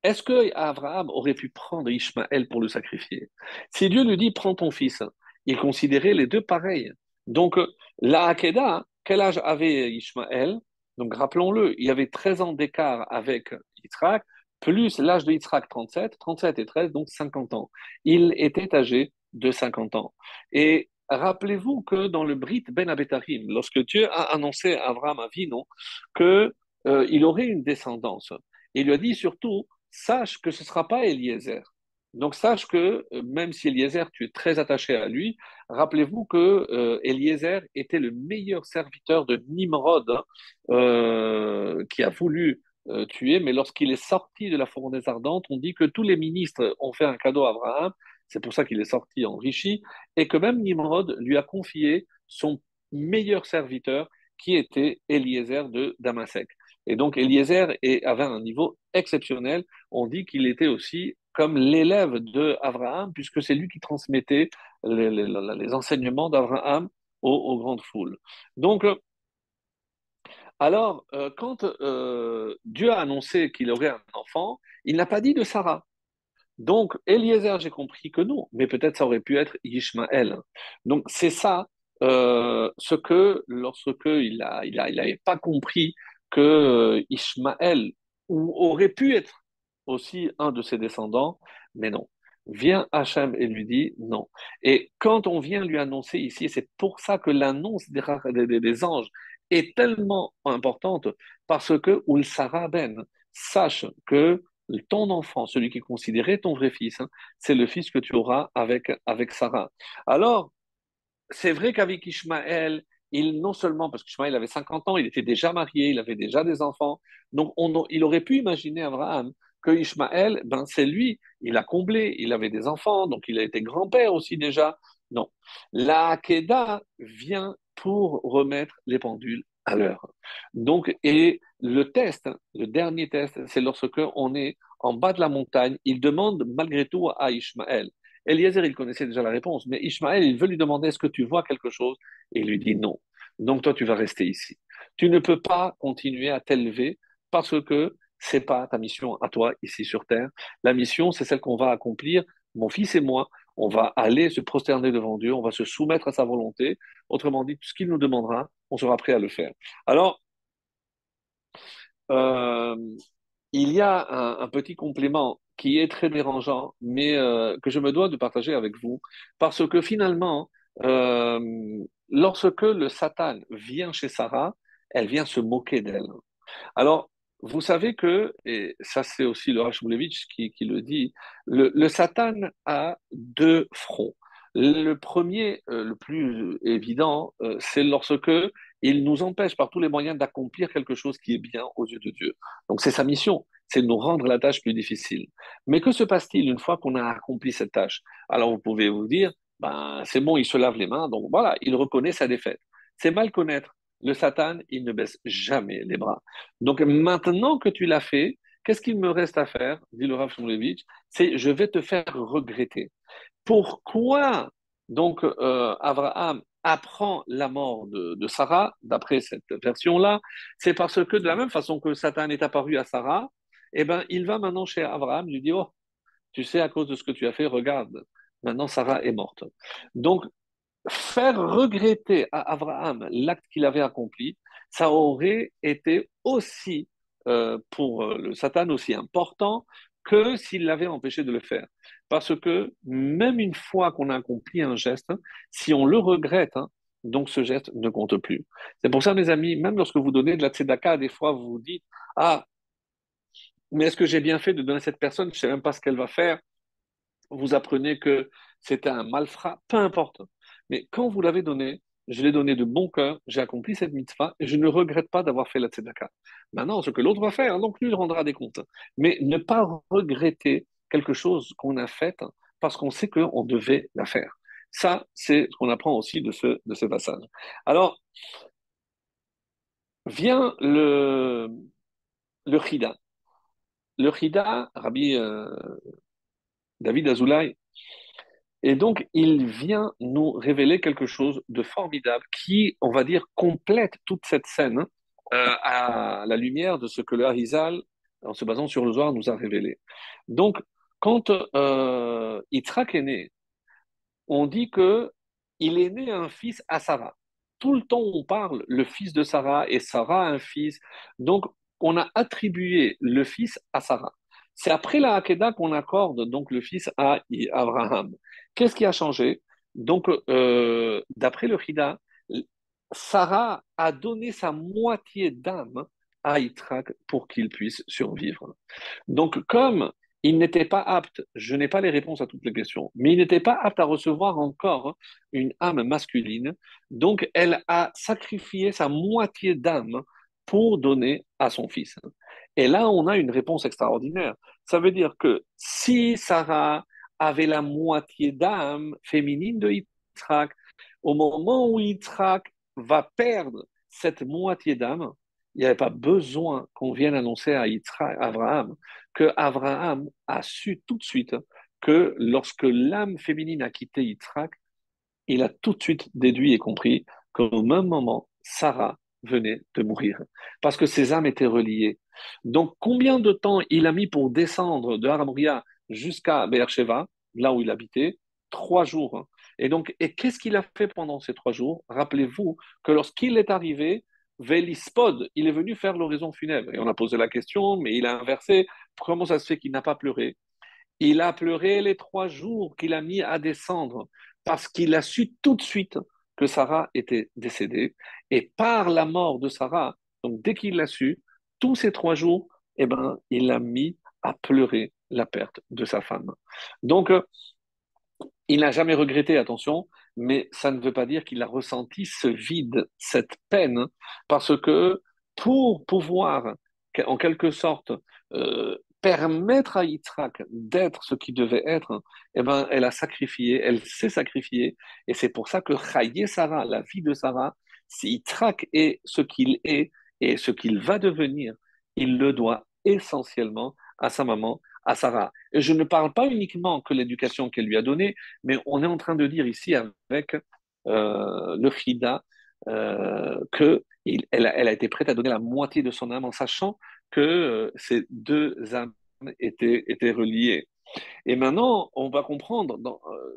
est-ce que Abraham aurait pu prendre Ishmaël pour le sacrifier? Si Dieu lui dit prends ton fils, il considérait les deux pareils. Donc la Hakeda, quel âge avait Ishmaël? Donc rappelons-le, il y avait 13 ans d'écart avec Yitzhak, plus l'âge de Yitzhak 37, 37 et 13, donc 50 ans. Il était âgé de 50 ans. Et rappelez-vous que dans le Brit Ben Abetarim, lorsque Dieu a annoncé à Abraham Avinu que il aurait une descendance, il lui a dit surtout sache que ce ne sera pas Eliezer. Donc sache que même si Eliezer, tu es très attaché à lui, rappelez-vous que Eliezer était le meilleur serviteur de Nimrod, hein, qui a voulu tuer, mais lorsqu'il est sorti de la fournaise ardente, on dit que tous les ministres ont fait un cadeau à Abraham, c'est pour ça qu'il est sorti enrichi, et que même Nimrod lui a confié son meilleur serviteur, qui était Eliezer de Damasek. Et donc Eliezer avait un niveau exceptionnel. On dit qu'il était aussi comme l'élève de Abraham, puisque c'est lui qui transmettait les enseignements d'Abraham aux grandes foules. Donc, quand Dieu a annoncé qu'il aurait un enfant, il n'a pas dit de Sarah. Donc, Eliezer, j'ai compris que non, mais peut-être ça aurait pu être Ishmaël. Donc, c'est ça, ce que, lorsque il n'avait pas compris que Ishmaël aurait pu être aussi un de ses descendants, mais non. Vient Hachem et lui dit non. Et quand on vient lui annoncer ici, c'est pour ça que l'annonce des anges est tellement importante, parce que, ou le Sarah ben, sache que ton enfant, celui qui est considéré ton vrai fils, hein, c'est le fils que tu auras avec Sarah. Alors, c'est vrai qu'avec Ishmaël, non seulement, parce qu'Ishmaël avait 50 ans, il était déjà marié, il avait déjà des enfants, donc il aurait pu imaginer Abraham que Ishmaël, ben, c'est lui, il a comblé, il avait des enfants, donc il a été grand-père aussi déjà. Non. La Hakeda vient pour remettre les pendules à l'heure. Donc, et le test, le dernier test, c'est lorsque on est en bas de la montagne, il demande malgré tout à Ishmaël. Eliezer, il connaissait déjà la réponse, mais Ishmaël, il veut lui demander est-ce que tu vois quelque chose? Et il lui dit non. Donc toi, tu vas rester ici. Tu ne peux pas continuer à t'élever parce que c'est pas ta mission à toi ici sur terre. La mission, c'est celle qu'on va accomplir, mon fils et moi. On va aller se prosterner devant Dieu, on va se soumettre à sa volonté. Autrement dit, tout ce qu'il nous demandera, on sera prêt à le faire. Alors, euh, il y a un petit complément qui est très dérangeant, mais que je me dois de partager avec vous, parce que finalement, euh, lorsque le Satan vient chez Sarah, elle vient se moquer d'elle. Alors, vous savez que, et ça c'est aussi le Shmulevitch qui le dit, le Satan a deux fronts. Le premier, le plus évident, c'est lorsque il nous empêche par tous les moyens d'accomplir quelque chose qui est bien aux yeux de Dieu. Donc c'est sa mission, c'est de nous rendre la tâche plus difficile. Mais que se passe-t-il une fois qu'on a accompli cette tâche? Alors vous pouvez vous dire, ben c'est bon, il se lave les mains, donc voilà, il reconnaît sa défaite. C'est mal connaître. Le Satan, il ne baisse jamais les bras. Donc maintenant que tu l'as fait, qu'est-ce qu'il me reste à faire, dit le Rav Shmulevitch, c'est je vais te faire regretter. Pourquoi donc Abraham apprend la mort de Sarah, d'après cette version-là? C'est parce que de la même façon que Satan est apparu à Sarah, eh ben, il va maintenant chez Abraham, lui dit, oh, tu sais, à cause de ce que tu as fait, regarde, maintenant Sarah est morte. Donc, faire regretter à Abraham l'acte qu'il avait accompli, ça aurait été aussi pour le Satan aussi important que s'il l'avait empêché de le faire. Parce que même une fois qu'on a accompli un geste, hein, si on le regrette, hein, donc ce geste ne compte plus. C'est pour ça, mes amis, même lorsque vous donnez de la tzedaka, des fois vous vous dites, ah, mais est-ce que j'ai bien fait de donner à cette personne? Je ne sais même pas ce qu'elle va faire. Vous apprenez que c'était un malfrat, peu importe. Mais quand vous l'avez donné, je l'ai donné de bon cœur, j'ai accompli cette mitzvah et je ne regrette pas d'avoir fait la tzedaka. Maintenant, ce que l'autre va faire, donc lui, il rendra des comptes. Mais ne pas regretter quelque chose qu'on a fait parce qu'on sait qu'on devait la faire. Ça, c'est ce qu'on apprend aussi de ce passage. Alors, vient le Chida. Le Chida, Rabbi David Azoulay, et donc, il vient nous révéler quelque chose de formidable qui, on va dire, complète toute cette scène hein, à la lumière de ce que le Harizal, en se basant sur le Zohar, nous a révélé. Donc, quand Yitzhak est né, on dit que il est né un fils à Sarah. Tout le temps, on parle le fils de Sarah et Sarah un fils. Donc, on a attribué le fils à Sarah. C'est après la Hakeda qu'on accorde donc le fils à Abraham. Qu'est-ce qui a changé? Donc, d'après le Chida, Sarah a donné sa moitié d'âme à Yitzhak pour qu'il puisse survivre. Donc, comme il n'était pas apte, je n'ai pas les réponses à toutes les questions, mais il n'était pas apte à recevoir encore une âme masculine. Donc, elle a sacrifié sa moitié d'âme pour donner à son fils. Et là, on a une réponse extraordinaire. Ça veut dire que si Sarah avait la moitié d'âme féminine de Yitzhak, au moment où Yitzhak va perdre cette moitié d'âme, il n'y avait pas besoin qu'on vienne annoncer à Yitzhak, Abraham, que Abraham a su tout de suite que lorsque l'âme féminine a quitté Yitzhak, il a tout de suite déduit et compris qu'au même moment, Sarah venait de mourir, parce que ces âmes étaient reliées. Donc, combien de temps il a mis pour descendre de Haramoria jusqu'à Beersheba, là où il habitait? 3 jours. Et donc, et qu'est-ce qu'il a fait pendant ces 3 jours? Rappelez-vous que lorsqu'il est arrivé, Vélispod, il est venu faire l'oraison funèbre. Et on a posé la question, mais il a inversé. Comment ça se fait qu'il n'a pas pleuré? Il a pleuré les 3 jours qu'il a mis à descendre parce qu'il a su tout de suite que Sarah était décédée. Et par la mort de Sarah, donc dès qu'il l'a su, tous ces 3 jours, eh ben, il a mis à pleurer la perte de sa femme. Donc, il n'a jamais regretté, attention, mais ça ne veut pas dire qu'il a ressenti ce vide, cette peine, parce que pour pouvoir, en quelque sorte, permettre à Yitzhak d'être ce qu'il devait être, eh ben, elle a sacrifié, elle s'est sacrifiée, et c'est pour ça que Chaye Sarah, la vie de Sarah, si Yitzhak est ce qu'il est et ce qu'il va devenir, il le doit essentiellement à sa maman, à Sarah. Et je ne parle pas uniquement que l'éducation qu'elle lui a donnée, mais on est en train de dire ici avec le Frida elle a été prête à donner la moitié de son âme en sachant que ces deux âmes étaient reliées. Et maintenant, on va comprendre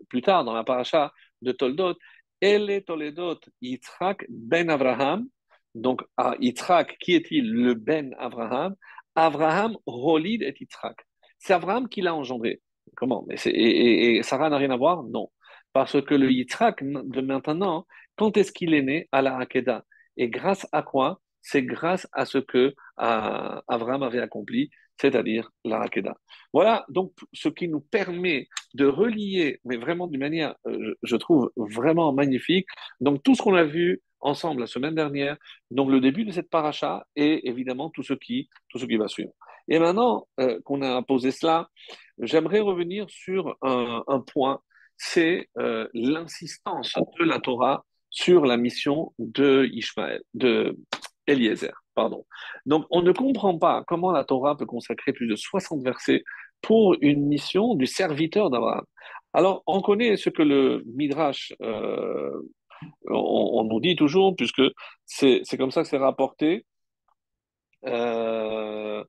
plus tard dans la paracha de Toldot, Elle Toledot Yitzhak ben Abraham. Donc, Yitzhak, qui est-il? Le ben Abraham. Abraham Holid et Yitzhak. C'est Abraham qui l'a engendré. Comment? Et Sarah n'a rien à voir? Non. Parce que le Yitzhak de maintenant, quand est-ce qu'il est né? À la Hakeda. Et grâce à quoi? C'est grâce à ce que Abraham avait accompli, c'est-à-dire la Hakeda. Voilà donc ce qui nous permet de relier, mais vraiment d'une manière, je trouve, vraiment magnifique. Donc tout ce qu'on a vu ensemble la semaine dernière, donc le début de cette paracha et évidemment tout ce qui va suivre. Et maintenant qu'on a posé cela, j'aimerais revenir sur un point, c'est l'insistance de la Torah sur la mission de Ishmaël, de Eliezer, pardon. Donc, on ne comprend pas comment la Torah peut consacrer plus de 60 versets pour une mission du serviteur d'Abraham. Alors, on connaît ce que le Midrash, on nous dit toujours, puisque c'est comme ça que c'est rapporté. euh,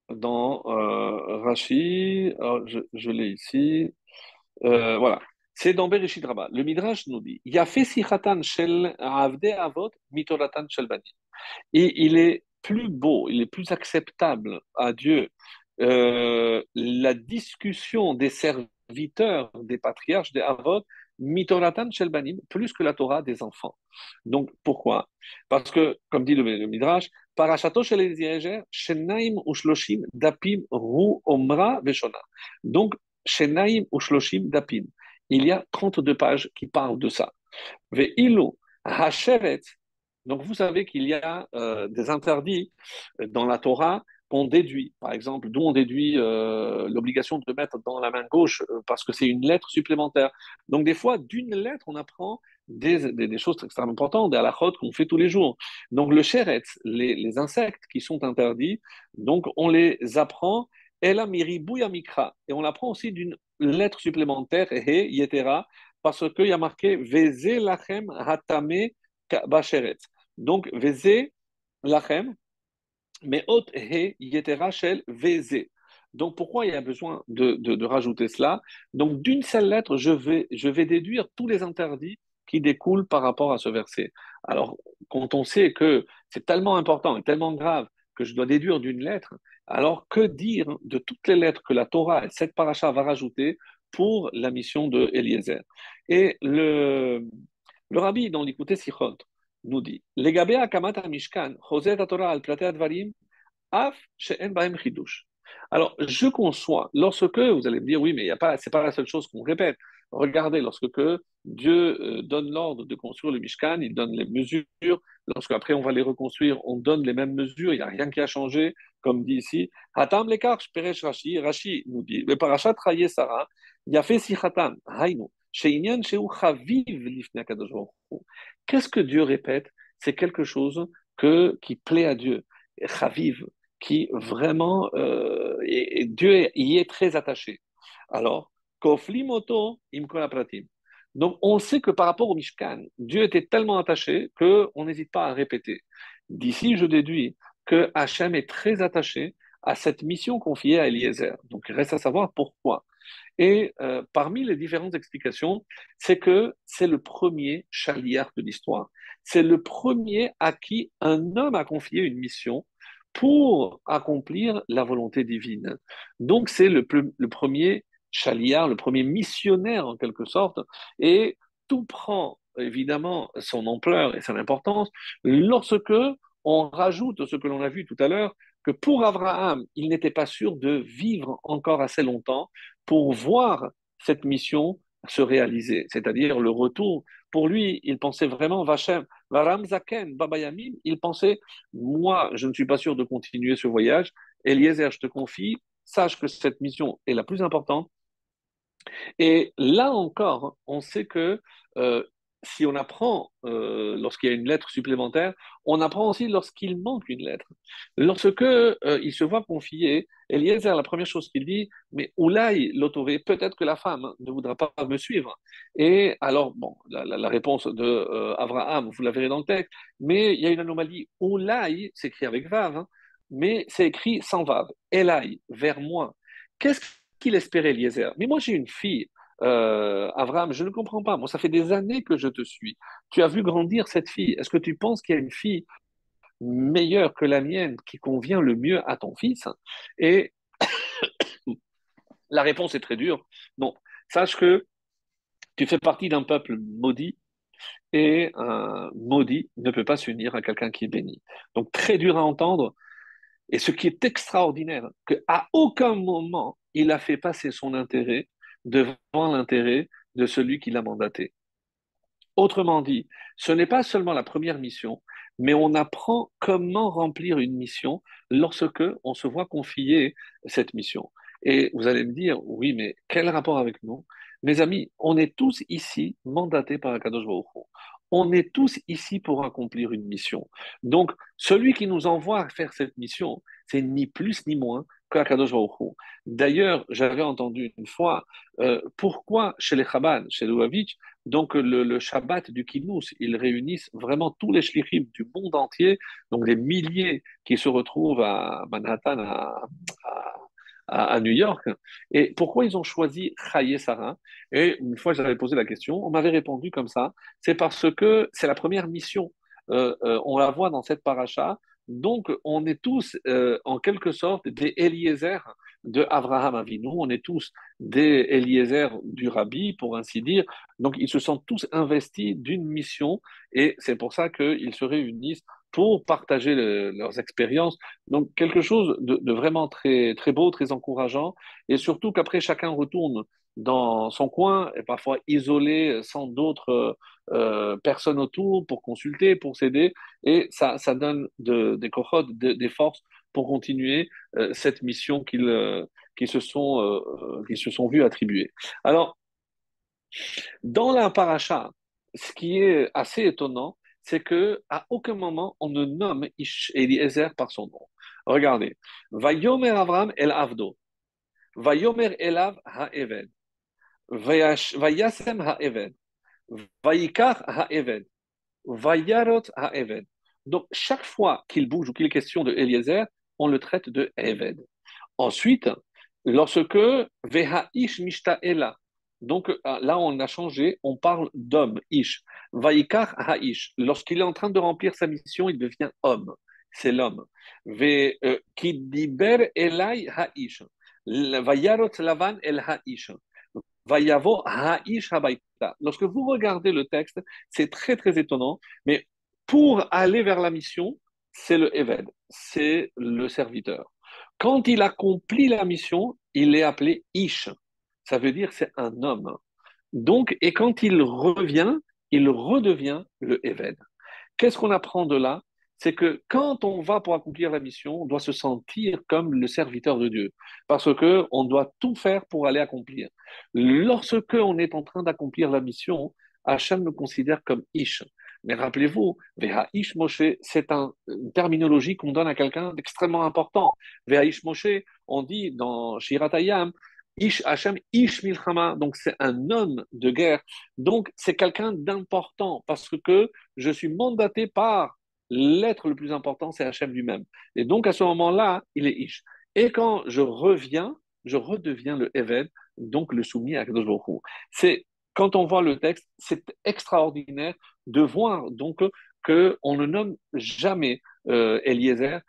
dans Rashi, alors, je l'ai ici, voilà. C'est dans Bereshit Rabbah. Le Midrash nous dit, Yafé sichatan shel avde avot mitoratan shel banim. Et il est plus beau, il est plus acceptable à Dieu la discussion des serviteurs, des patriarches, des avot, mitoratan shel banim, plus que la Torah des enfants. Donc pourquoi? Parce que, comme dit le Midrash, Parashato shel Eliezer, shenaim ushloshim dapim ru omra veshona. Donc, shenaim ushloshim dapim. Il y a 32 pages qui parlent de ça. Ve'ilu hasheret. Donc, vous savez qu'il y a des interdits dans la Torah qu'on déduit. Par exemple, d'où on déduit l'obligation de mettre dans la main gauche parce que c'est une lettre supplémentaire. Donc, des fois, d'une lettre, on apprend des choses extrêmement importantes, des halakhot qu'on fait tous les jours. Donc, le sheretz, les insectes qui sont interdits, donc on les apprend. Ela miribouya mikra. Et on apprend aussi d'une lettre supplémentaire, he, yetera, parce qu'il y a marqué Veze lachem hatame basheret. Donc, Veze lachem, mais ot he yetera shel Veze. Donc, pourquoi il y a besoin de rajouter cela? Donc, d'une seule lettre, je vais déduire tous les interdits qui découlent par rapport à ce verset. Alors, quand on sait que c'est tellement important et tellement grave que je dois déduire d'une lettre, alors que dire de toutes les lettres que la Torah et cette paracha va rajouter pour la mission de Eliezer? Et le rabbi, dans l'écouté Sichot, nous dit, Legabé akamat mishkan, Torah al platea dvarim, Af she'en bahem chidush. Alors, je conçois, lorsque, vous allez me dire, oui, mais il y a pas, c'est pas la seule chose qu'on répète. Regardez, lorsque Dieu donne l'ordre de construire le Mishkan, il donne les mesures. Lorsque après on va les reconstruire, on donne les mêmes mesures. Il n'y a rien qui a changé, comme dit ici. Hatam lekar peresh Rashi. Rashi nous dit, le parashat Chaye Sarah, il a fait si hatam, hainu, she'inyan she'u chaviv lifnei HaKadosh Baruch Hu. Qu'est-ce que Dieu répète? C'est quelque chose qui plaît à Dieu. Chaviv, qui vraiment, et Dieu y est très attaché. Alors, Kofli moto imkol pratim. Donc, on sait que par rapport au Mishkan, Dieu était tellement attaché qu'on n'hésite pas à répéter. D'ici, je déduis que Hachem est très attaché à cette mission confiée à Eliezer. Donc, il reste à savoir pourquoi. Et parmi les différentes explications, c'est que c'est le premier chaliar de l'histoire. C'est le premier à qui un homme a confié une mission pour accomplir la volonté divine. Donc c'est le premier chaliar, le premier missionnaire en quelque sorte, et tout prend évidemment son ampleur et son importance lorsque on rajoute ce que l'on a vu tout à l'heure, que pour Abraham, il n'était pas sûr de vivre encore assez longtemps pour voir cette mission se réaliser, c'est-à-dire le retour. Pour lui, il pensait vraiment Vachem, Varam Zaken, Baba Yamim, il pensait, moi, je ne suis pas sûr de continuer ce voyage. Eliezer, je te confie, sache que cette mission est la plus importante et là encore, on sait que euh, si on apprend lorsqu'il y a une lettre supplémentaire, on apprend aussi lorsqu'il manque une lettre. Lorsque il se voit confier, Eliezer, la première chose qu'il dit, mais Oulaï l'autoré, peut-être que la femme ne voudra pas me suivre. Et alors, bon, la réponse de Abraham, vous la verrez dans le texte, mais il y a une anomalie. Oulaï, c'est écrit avec Vav, hein, mais c'est écrit sans Vav. Elaï, vers moi. Qu'est-ce qu'il espérait, Eliezer? Mais moi, j'ai une fille, Abraham, je ne comprends pas. Moi, ça fait des années que je te suis. Tu as vu grandir cette fille. Est-ce que tu penses qu'il y a une fille meilleure que la mienne qui convient le mieux à ton fils? Et la réponse est très dure. Non. Sache que tu fais partie d'un peuple maudit et un maudit ne peut pas s'unir à quelqu'un qui est béni. Donc, très dur à entendre. Et ce qui est extraordinaire, qu'à aucun moment, il a fait passer son intérêt devant l'intérêt de celui qui l'a mandaté. Autrement dit, ce n'est pas seulement la première mission, mais on apprend comment remplir une mission lorsque on se voit confier cette mission. Et vous allez me dire, oui, mais quel rapport avec nous? Mes amis, on est tous ici mandatés par Akadosh Baruch Hu. On est tous ici pour accomplir une mission. Donc, celui qui nous envoie faire cette mission, c'est ni plus ni moins qu'Akadosh Baruch Hu. D'ailleurs, j'avais entendu une fois pourquoi chez les Chabad, chez les Lubavitch, donc le Shabbat du Kinnus, ils réunissent vraiment tous les shlichim du monde entier, donc des milliers qui se retrouvent à Manhattan, à New York. Et pourquoi ils ont choisi Chaye Sarah? Et une fois j'avais posé la question, on m'avait répondu comme ça, c'est parce que c'est la première mission. On la voit dans cette paracha. Donc on est tous en quelque sorte des Eliezer de Abraham Avinu, on est tous des Eliezer du Rabbi, pour ainsi dire. Donc, ils se sentent tous investis d'une mission et c'est pour ça qu'ils se réunissent pour partager leurs expériences. Donc, quelque chose de vraiment très, très beau, très encourageant et surtout qu'après, chacun retourne dans son coin et parfois isolé, sans d'autres personnes autour pour consulter, pour s'aider et ça donne des cohortes, des forces pour continuer cette mission qu'ils se sont vus attribuer. Alors, dans la paracha, ce qui est assez étonnant, c'est que à aucun moment on ne nomme Eliezer par son nom. Regardez, Vayomer Avram el Avdo, Vayomer Elav Ha'eved, Vayasem Ha'eved, Vayikar Ha'eved, Vayarot Ha'eved. Donc chaque fois qu'il bouge ou qu'il est question de Eliezer, on le traite de Eved. Ensuite, lorsque Veha-ish mishtaela, donc là on a changé, on parle d'homme, ish. Vaikar ha-ish, lorsqu'il est en train de remplir sa mission, il devient homme, c'est l'homme. Kidiber elai ha-ish, vayarot lavan el ha-ish, vayavo ha-ish habaita. Lorsque vous regardez le texte, c'est très très étonnant, mais pour aller vers la mission, c'est le Eved, c'est le serviteur. Quand il accomplit la mission, il est appelé Ish. Ça veut dire c'est un homme. Donc, et quand il revient, il redevient le Eved. Qu'est-ce qu'on apprend de là? C'est que quand on va pour accomplir la mission, on doit se sentir comme le serviteur de Dieu, parce que on doit tout faire pour aller accomplir. Lorsque on est en train d'accomplir la mission, Hachem nous considère comme Ish. Mais rappelez-vous, Veha Ish Moshe, c'est une terminologie qu'on donne à quelqu'un d'extrêmement important. Veha Ish Moshe, on dit dans Shiratayam, Ish Hachem, Ish Milchama, donc c'est un homme de guerre. Donc c'est quelqu'un d'important parce que je suis mandaté par l'être le plus important, c'est Hachem lui-même. Et donc à ce moment-là, il est Ish. Et quand je reviens, je redeviens le Eved, donc le soumis à Kadosh Baruch Hu. C'est quand on voit le texte, c'est extraordinaire de voir donc que on ne nomme jamais Eliezer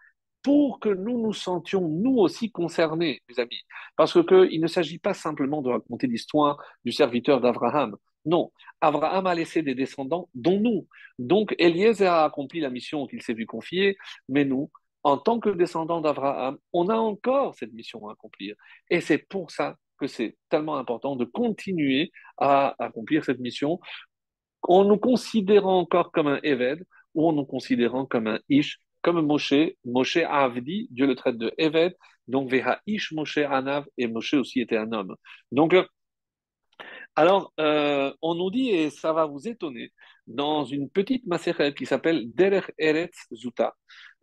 pour que nous nous sentions nous aussi concernés, mes amis. Parce qu'il ne s'agit pas simplement de raconter l'histoire du serviteur d'Abraham. Non, Abraham a laissé des descendants, dont nous. Donc, Eliezer a accompli la mission qu'il s'est vu confier, mais nous, en tant que descendants d'Abraham, on a encore cette mission à accomplir. Et c'est pour ça que c'est tellement important de continuer à accomplir cette mission en nous considérant encore comme un Eved ou en nous considérant comme un Ish, comme Moshe. Moshe Avdi, Dieu le traite de Eved, donc Veha Ish Moshe Anav, et Moshe aussi était un homme. Donc, alors, on nous dit, et ça va vous étonner, dans une petite macérette qui s'appelle Derech Eretz Zuta,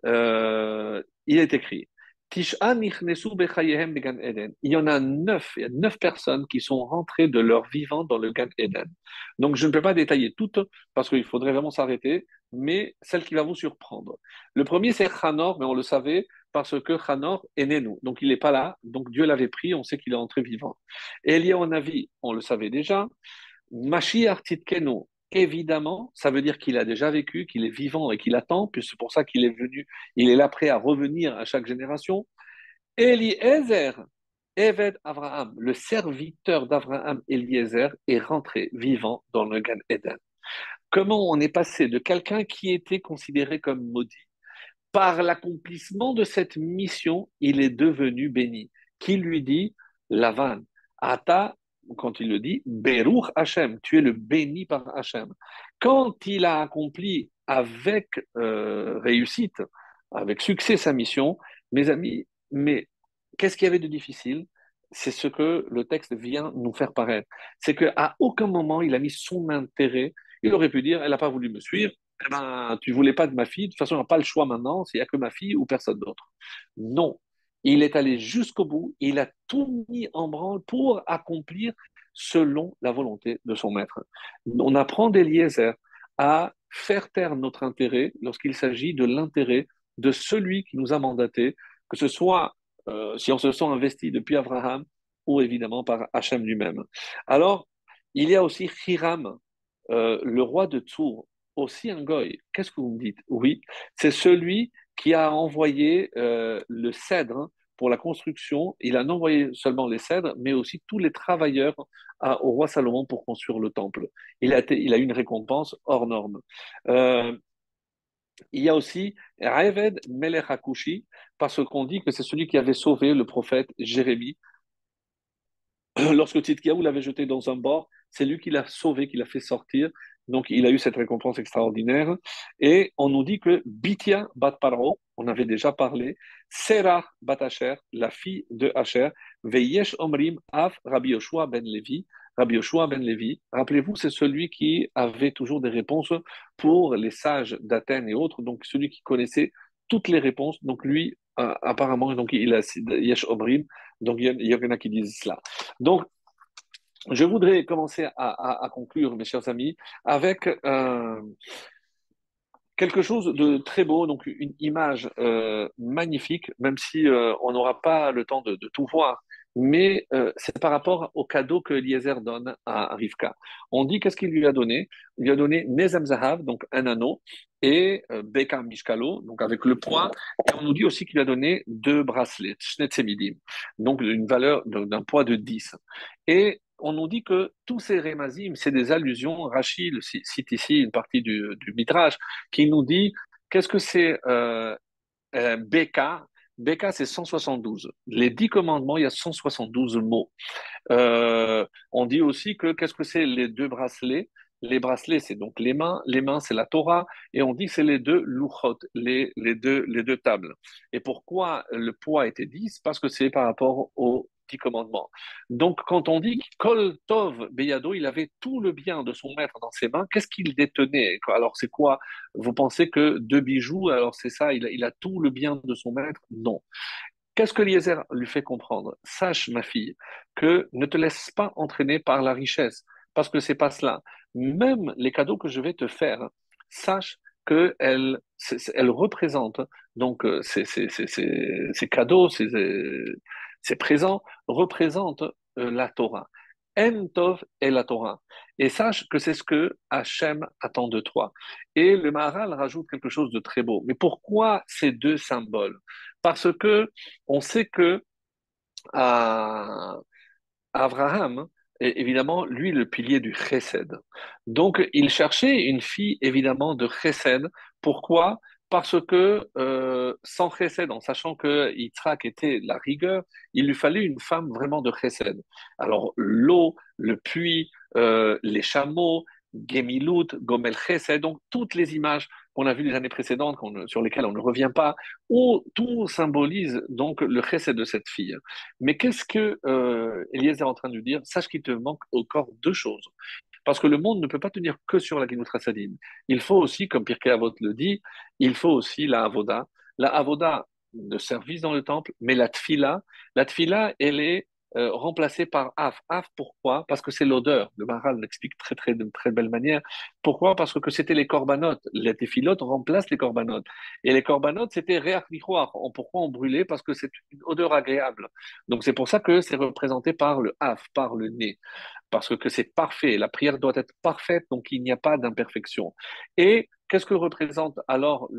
il est écrit Tish'a nichnesu bechayehem began Eden. Il y en a 9, il y a 9 personnes qui sont rentrées de leur vivant dans le Gan Eden. Donc, je ne peux pas détailler toutes parce qu'il faudrait vraiment s'arrêter, mais celle qui va vous surprendre. Le premier, c'est Hanor, mais on le savait parce que Hanor est né nous. Donc, il n'est pas là. Donc, Dieu l'avait pris, on sait qu'il est entré vivant. Eliyahu Navi, on le savait déjà. Mashiach Tzidkenu, évidemment, ça veut dire qu'il a déjà vécu, qu'il est vivant et qu'il attend, puis c'est pour ça qu'il est venu, il est là prêt à revenir à chaque génération. Eliezer, Eved Abraham, le serviteur d'Abraham Eliezer, est rentré vivant dans le Gan Eden. Comment on est passé de quelqu'un qui était considéré comme maudit, par l'accomplissement de cette mission, il est devenu béni. Qui lui dit, Lavan, Ata, quand il le dit, Beruch Hashem, tu es le béni par Hashem. Quand il a accompli avec réussite, avec succès sa mission, mes amis, mais qu'est-ce qu'il y avait de difficile? C'est ce que le texte vient nous faire paraître. C'est qu'à aucun moment il a mis son intérêt. Il aurait pu dire, elle n'a pas voulu me suivre, eh ben, tu voulais pas de ma fille, de toute façon, on n'a pas le choix maintenant, il n'y a que ma fille ou personne d'autre. Non, il est allé jusqu'au bout, il a tout mis en branle pour accomplir selon la volonté de son maître. On apprend d'Eliezer à faire taire notre intérêt lorsqu'il s'agit de l'intérêt de celui qui nous a mandatés, que ce soit si on se sent investi depuis Abraham ou évidemment par Hachem lui-même. Alors, il y a aussi Hiram, le roi de Tours, aussi un goy. Qu'est-ce que vous me dites? Oui, c'est celui qui a envoyé le cèdre pour la construction. Il a envoyé seulement les cèdres, mais aussi tous les travailleurs au roi Salomon pour construire le temple. Il a eu une récompense hors norme. Euh, il y a aussi Reved Melech Hakushi, parce qu'on dit que c'est celui qui avait sauvé le prophète Jérémie lorsque Tzidkiyahu l'avait jeté dans un bord, c'est lui qui l'a sauvé, qui l'a fait sortir. Donc, il a eu cette récompense extraordinaire. Et on nous dit que Bithia bat Paro, on avait déjà parlé, Serah bat Asher, la fille de Asher, Veyesh Omrim Av Rabbi Yoshua ben Levi. Rabbi Yoshua ben Levi, rappelez-vous, c'est celui qui avait toujours des réponses pour les sages d'Athènes et autres, donc celui qui connaissait toutes les réponses. Donc, lui, apparemment, donc, il a Yesh Omrim, donc il y en a qui disent cela. Donc, je voudrais commencer à conclure, mes chers amis, avec quelque chose de très beau, donc une image magnifique, même si on n'aura pas le temps de tout voir. Mais c'est par rapport au cadeau que Eliezer donne à Rivka. On dit qu'est-ce qu'il lui a donné? Il lui a donné Nezem Zahav, donc un anneau, et Beka Mishkalo, donc avec le poids. Et on nous dit aussi qu'il lui a donné 2 bracelets, Shnetzemidim, donc d'une valeur d'un poids de 10. Et on nous dit que tous ces rémazim, c'est des allusions. Rachid cite ici une partie du Midrash qui nous dit Qu'est-ce que c'est BK? BK, c'est 172. Les 10 commandements, il y a 172 mots. On dit aussi que qu'est-ce que c'est les deux bracelets? Les bracelets, c'est donc les mains. Les mains, c'est la Torah. Et on dit que c'est les deux louchot, les deux tables. Et pourquoi le poids était 10? Parce que c'est par rapport aux 10 commandements. Donc, quand on dit Kol Tov Beyado, il avait tout le bien de son maître dans ses mains, qu'est-ce qu'il détenait? Alors, c'est quoi? Vous pensez que deux bijoux, alors c'est ça, il a tout le bien de son maître? Non. Qu'est-ce que Eliezer lui fait comprendre? Sache, ma fille, que ne te laisse pas entraîner par la richesse, parce que c'est pas cela. Même les cadeaux que je vais te faire, sache que elles représentent, donc ces cadeaux, ces présents représentent la Torah. En Tov est la Torah. Et sache que c'est ce que Hachem attend de toi. Et le Maharal rajoute quelque chose de très beau. Mais pourquoi ces deux symboles? Parce que on sait que à Abraham est évidemment lui le pilier du chesed. Donc il cherchait une fille évidemment de chesed. Pourquoi? Parce que sans chesed, en sachant que Yitzhak était la rigueur, il lui fallait une femme vraiment de chesed. Alors l'eau, le puits, les chameaux, Gemilut, Gomel Chesed, donc toutes les images qu'on a vues les années précédentes, sur lesquelles on ne revient pas, où tout symbolise donc le chesed de cette fille. Mais qu'est-ce que Eliezer est en train de lui dire? Sache qu'il te manque encore deux choses. Parce que le monde ne peut pas tenir que sur la Gemut Chassadim. Il faut aussi, comme Pirkei Avot le dit, il faut aussi la Avoda. La Avoda de service dans le temple, mais la Tfila, elle est remplacée par Af. Af, pourquoi? Parce que c'est l'odeur. Le Maharal l'explique de très belle manière. Pourquoi? Parce que c'était les corbanotes. Les téphilotes remplacent les corbanotes. Et les corbanotes, c'était Reach Nichoar. Pourquoi on brûlait? Parce que c'est une odeur agréable. Donc c'est pour ça que c'est représenté par le Af, par le nez parce que c'est parfait. La prière doit être parfaite, donc il n'y a pas d'imperfection. Et qu'est-ce que représente alors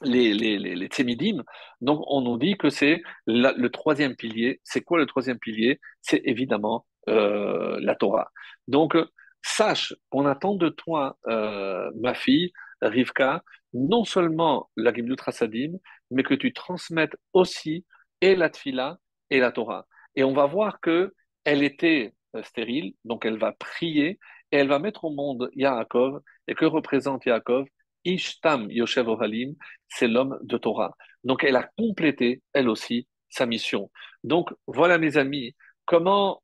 les tsémidim? Donc on nous dit que c'est le troisième pilier. C'est quoi le troisième pilier? C'est évidemment la Torah. Donc sache qu'on attend de toi, ma fille, Rivka, non seulement la Gemlut Hasadim, mais que tu transmettes aussi et la Tfila et la Torah. Et on va voir que elle était stérile, donc elle va prier et elle va mettre au monde Yaakov. Et que représente Yaakov? Ishtam Yoshev Ohalim, c'est l'homme de Torah. Donc elle a complété, elle aussi, sa mission. Donc voilà mes amis, comment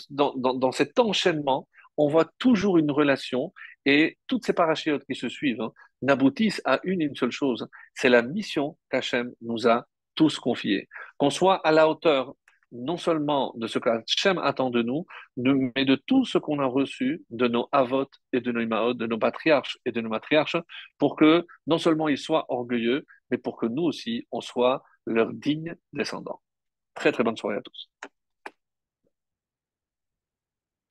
dans cet enchaînement, on voit toujours une relation et toutes ces parachiotes qui se suivent n'aboutissent à une seule chose, c'est la mission qu'Hachem nous a tous confiée. Qu'on soit à la hauteur non seulement de ce qu'Hachem attend de nous, mais de tout ce qu'on a reçu de nos avot et de nos imaot, de nos patriarches et de nos matriarches, pour que non seulement ils soient orgueilleux, mais pour que nous aussi, on soit leurs dignes descendants. Très très bonne soirée à tous.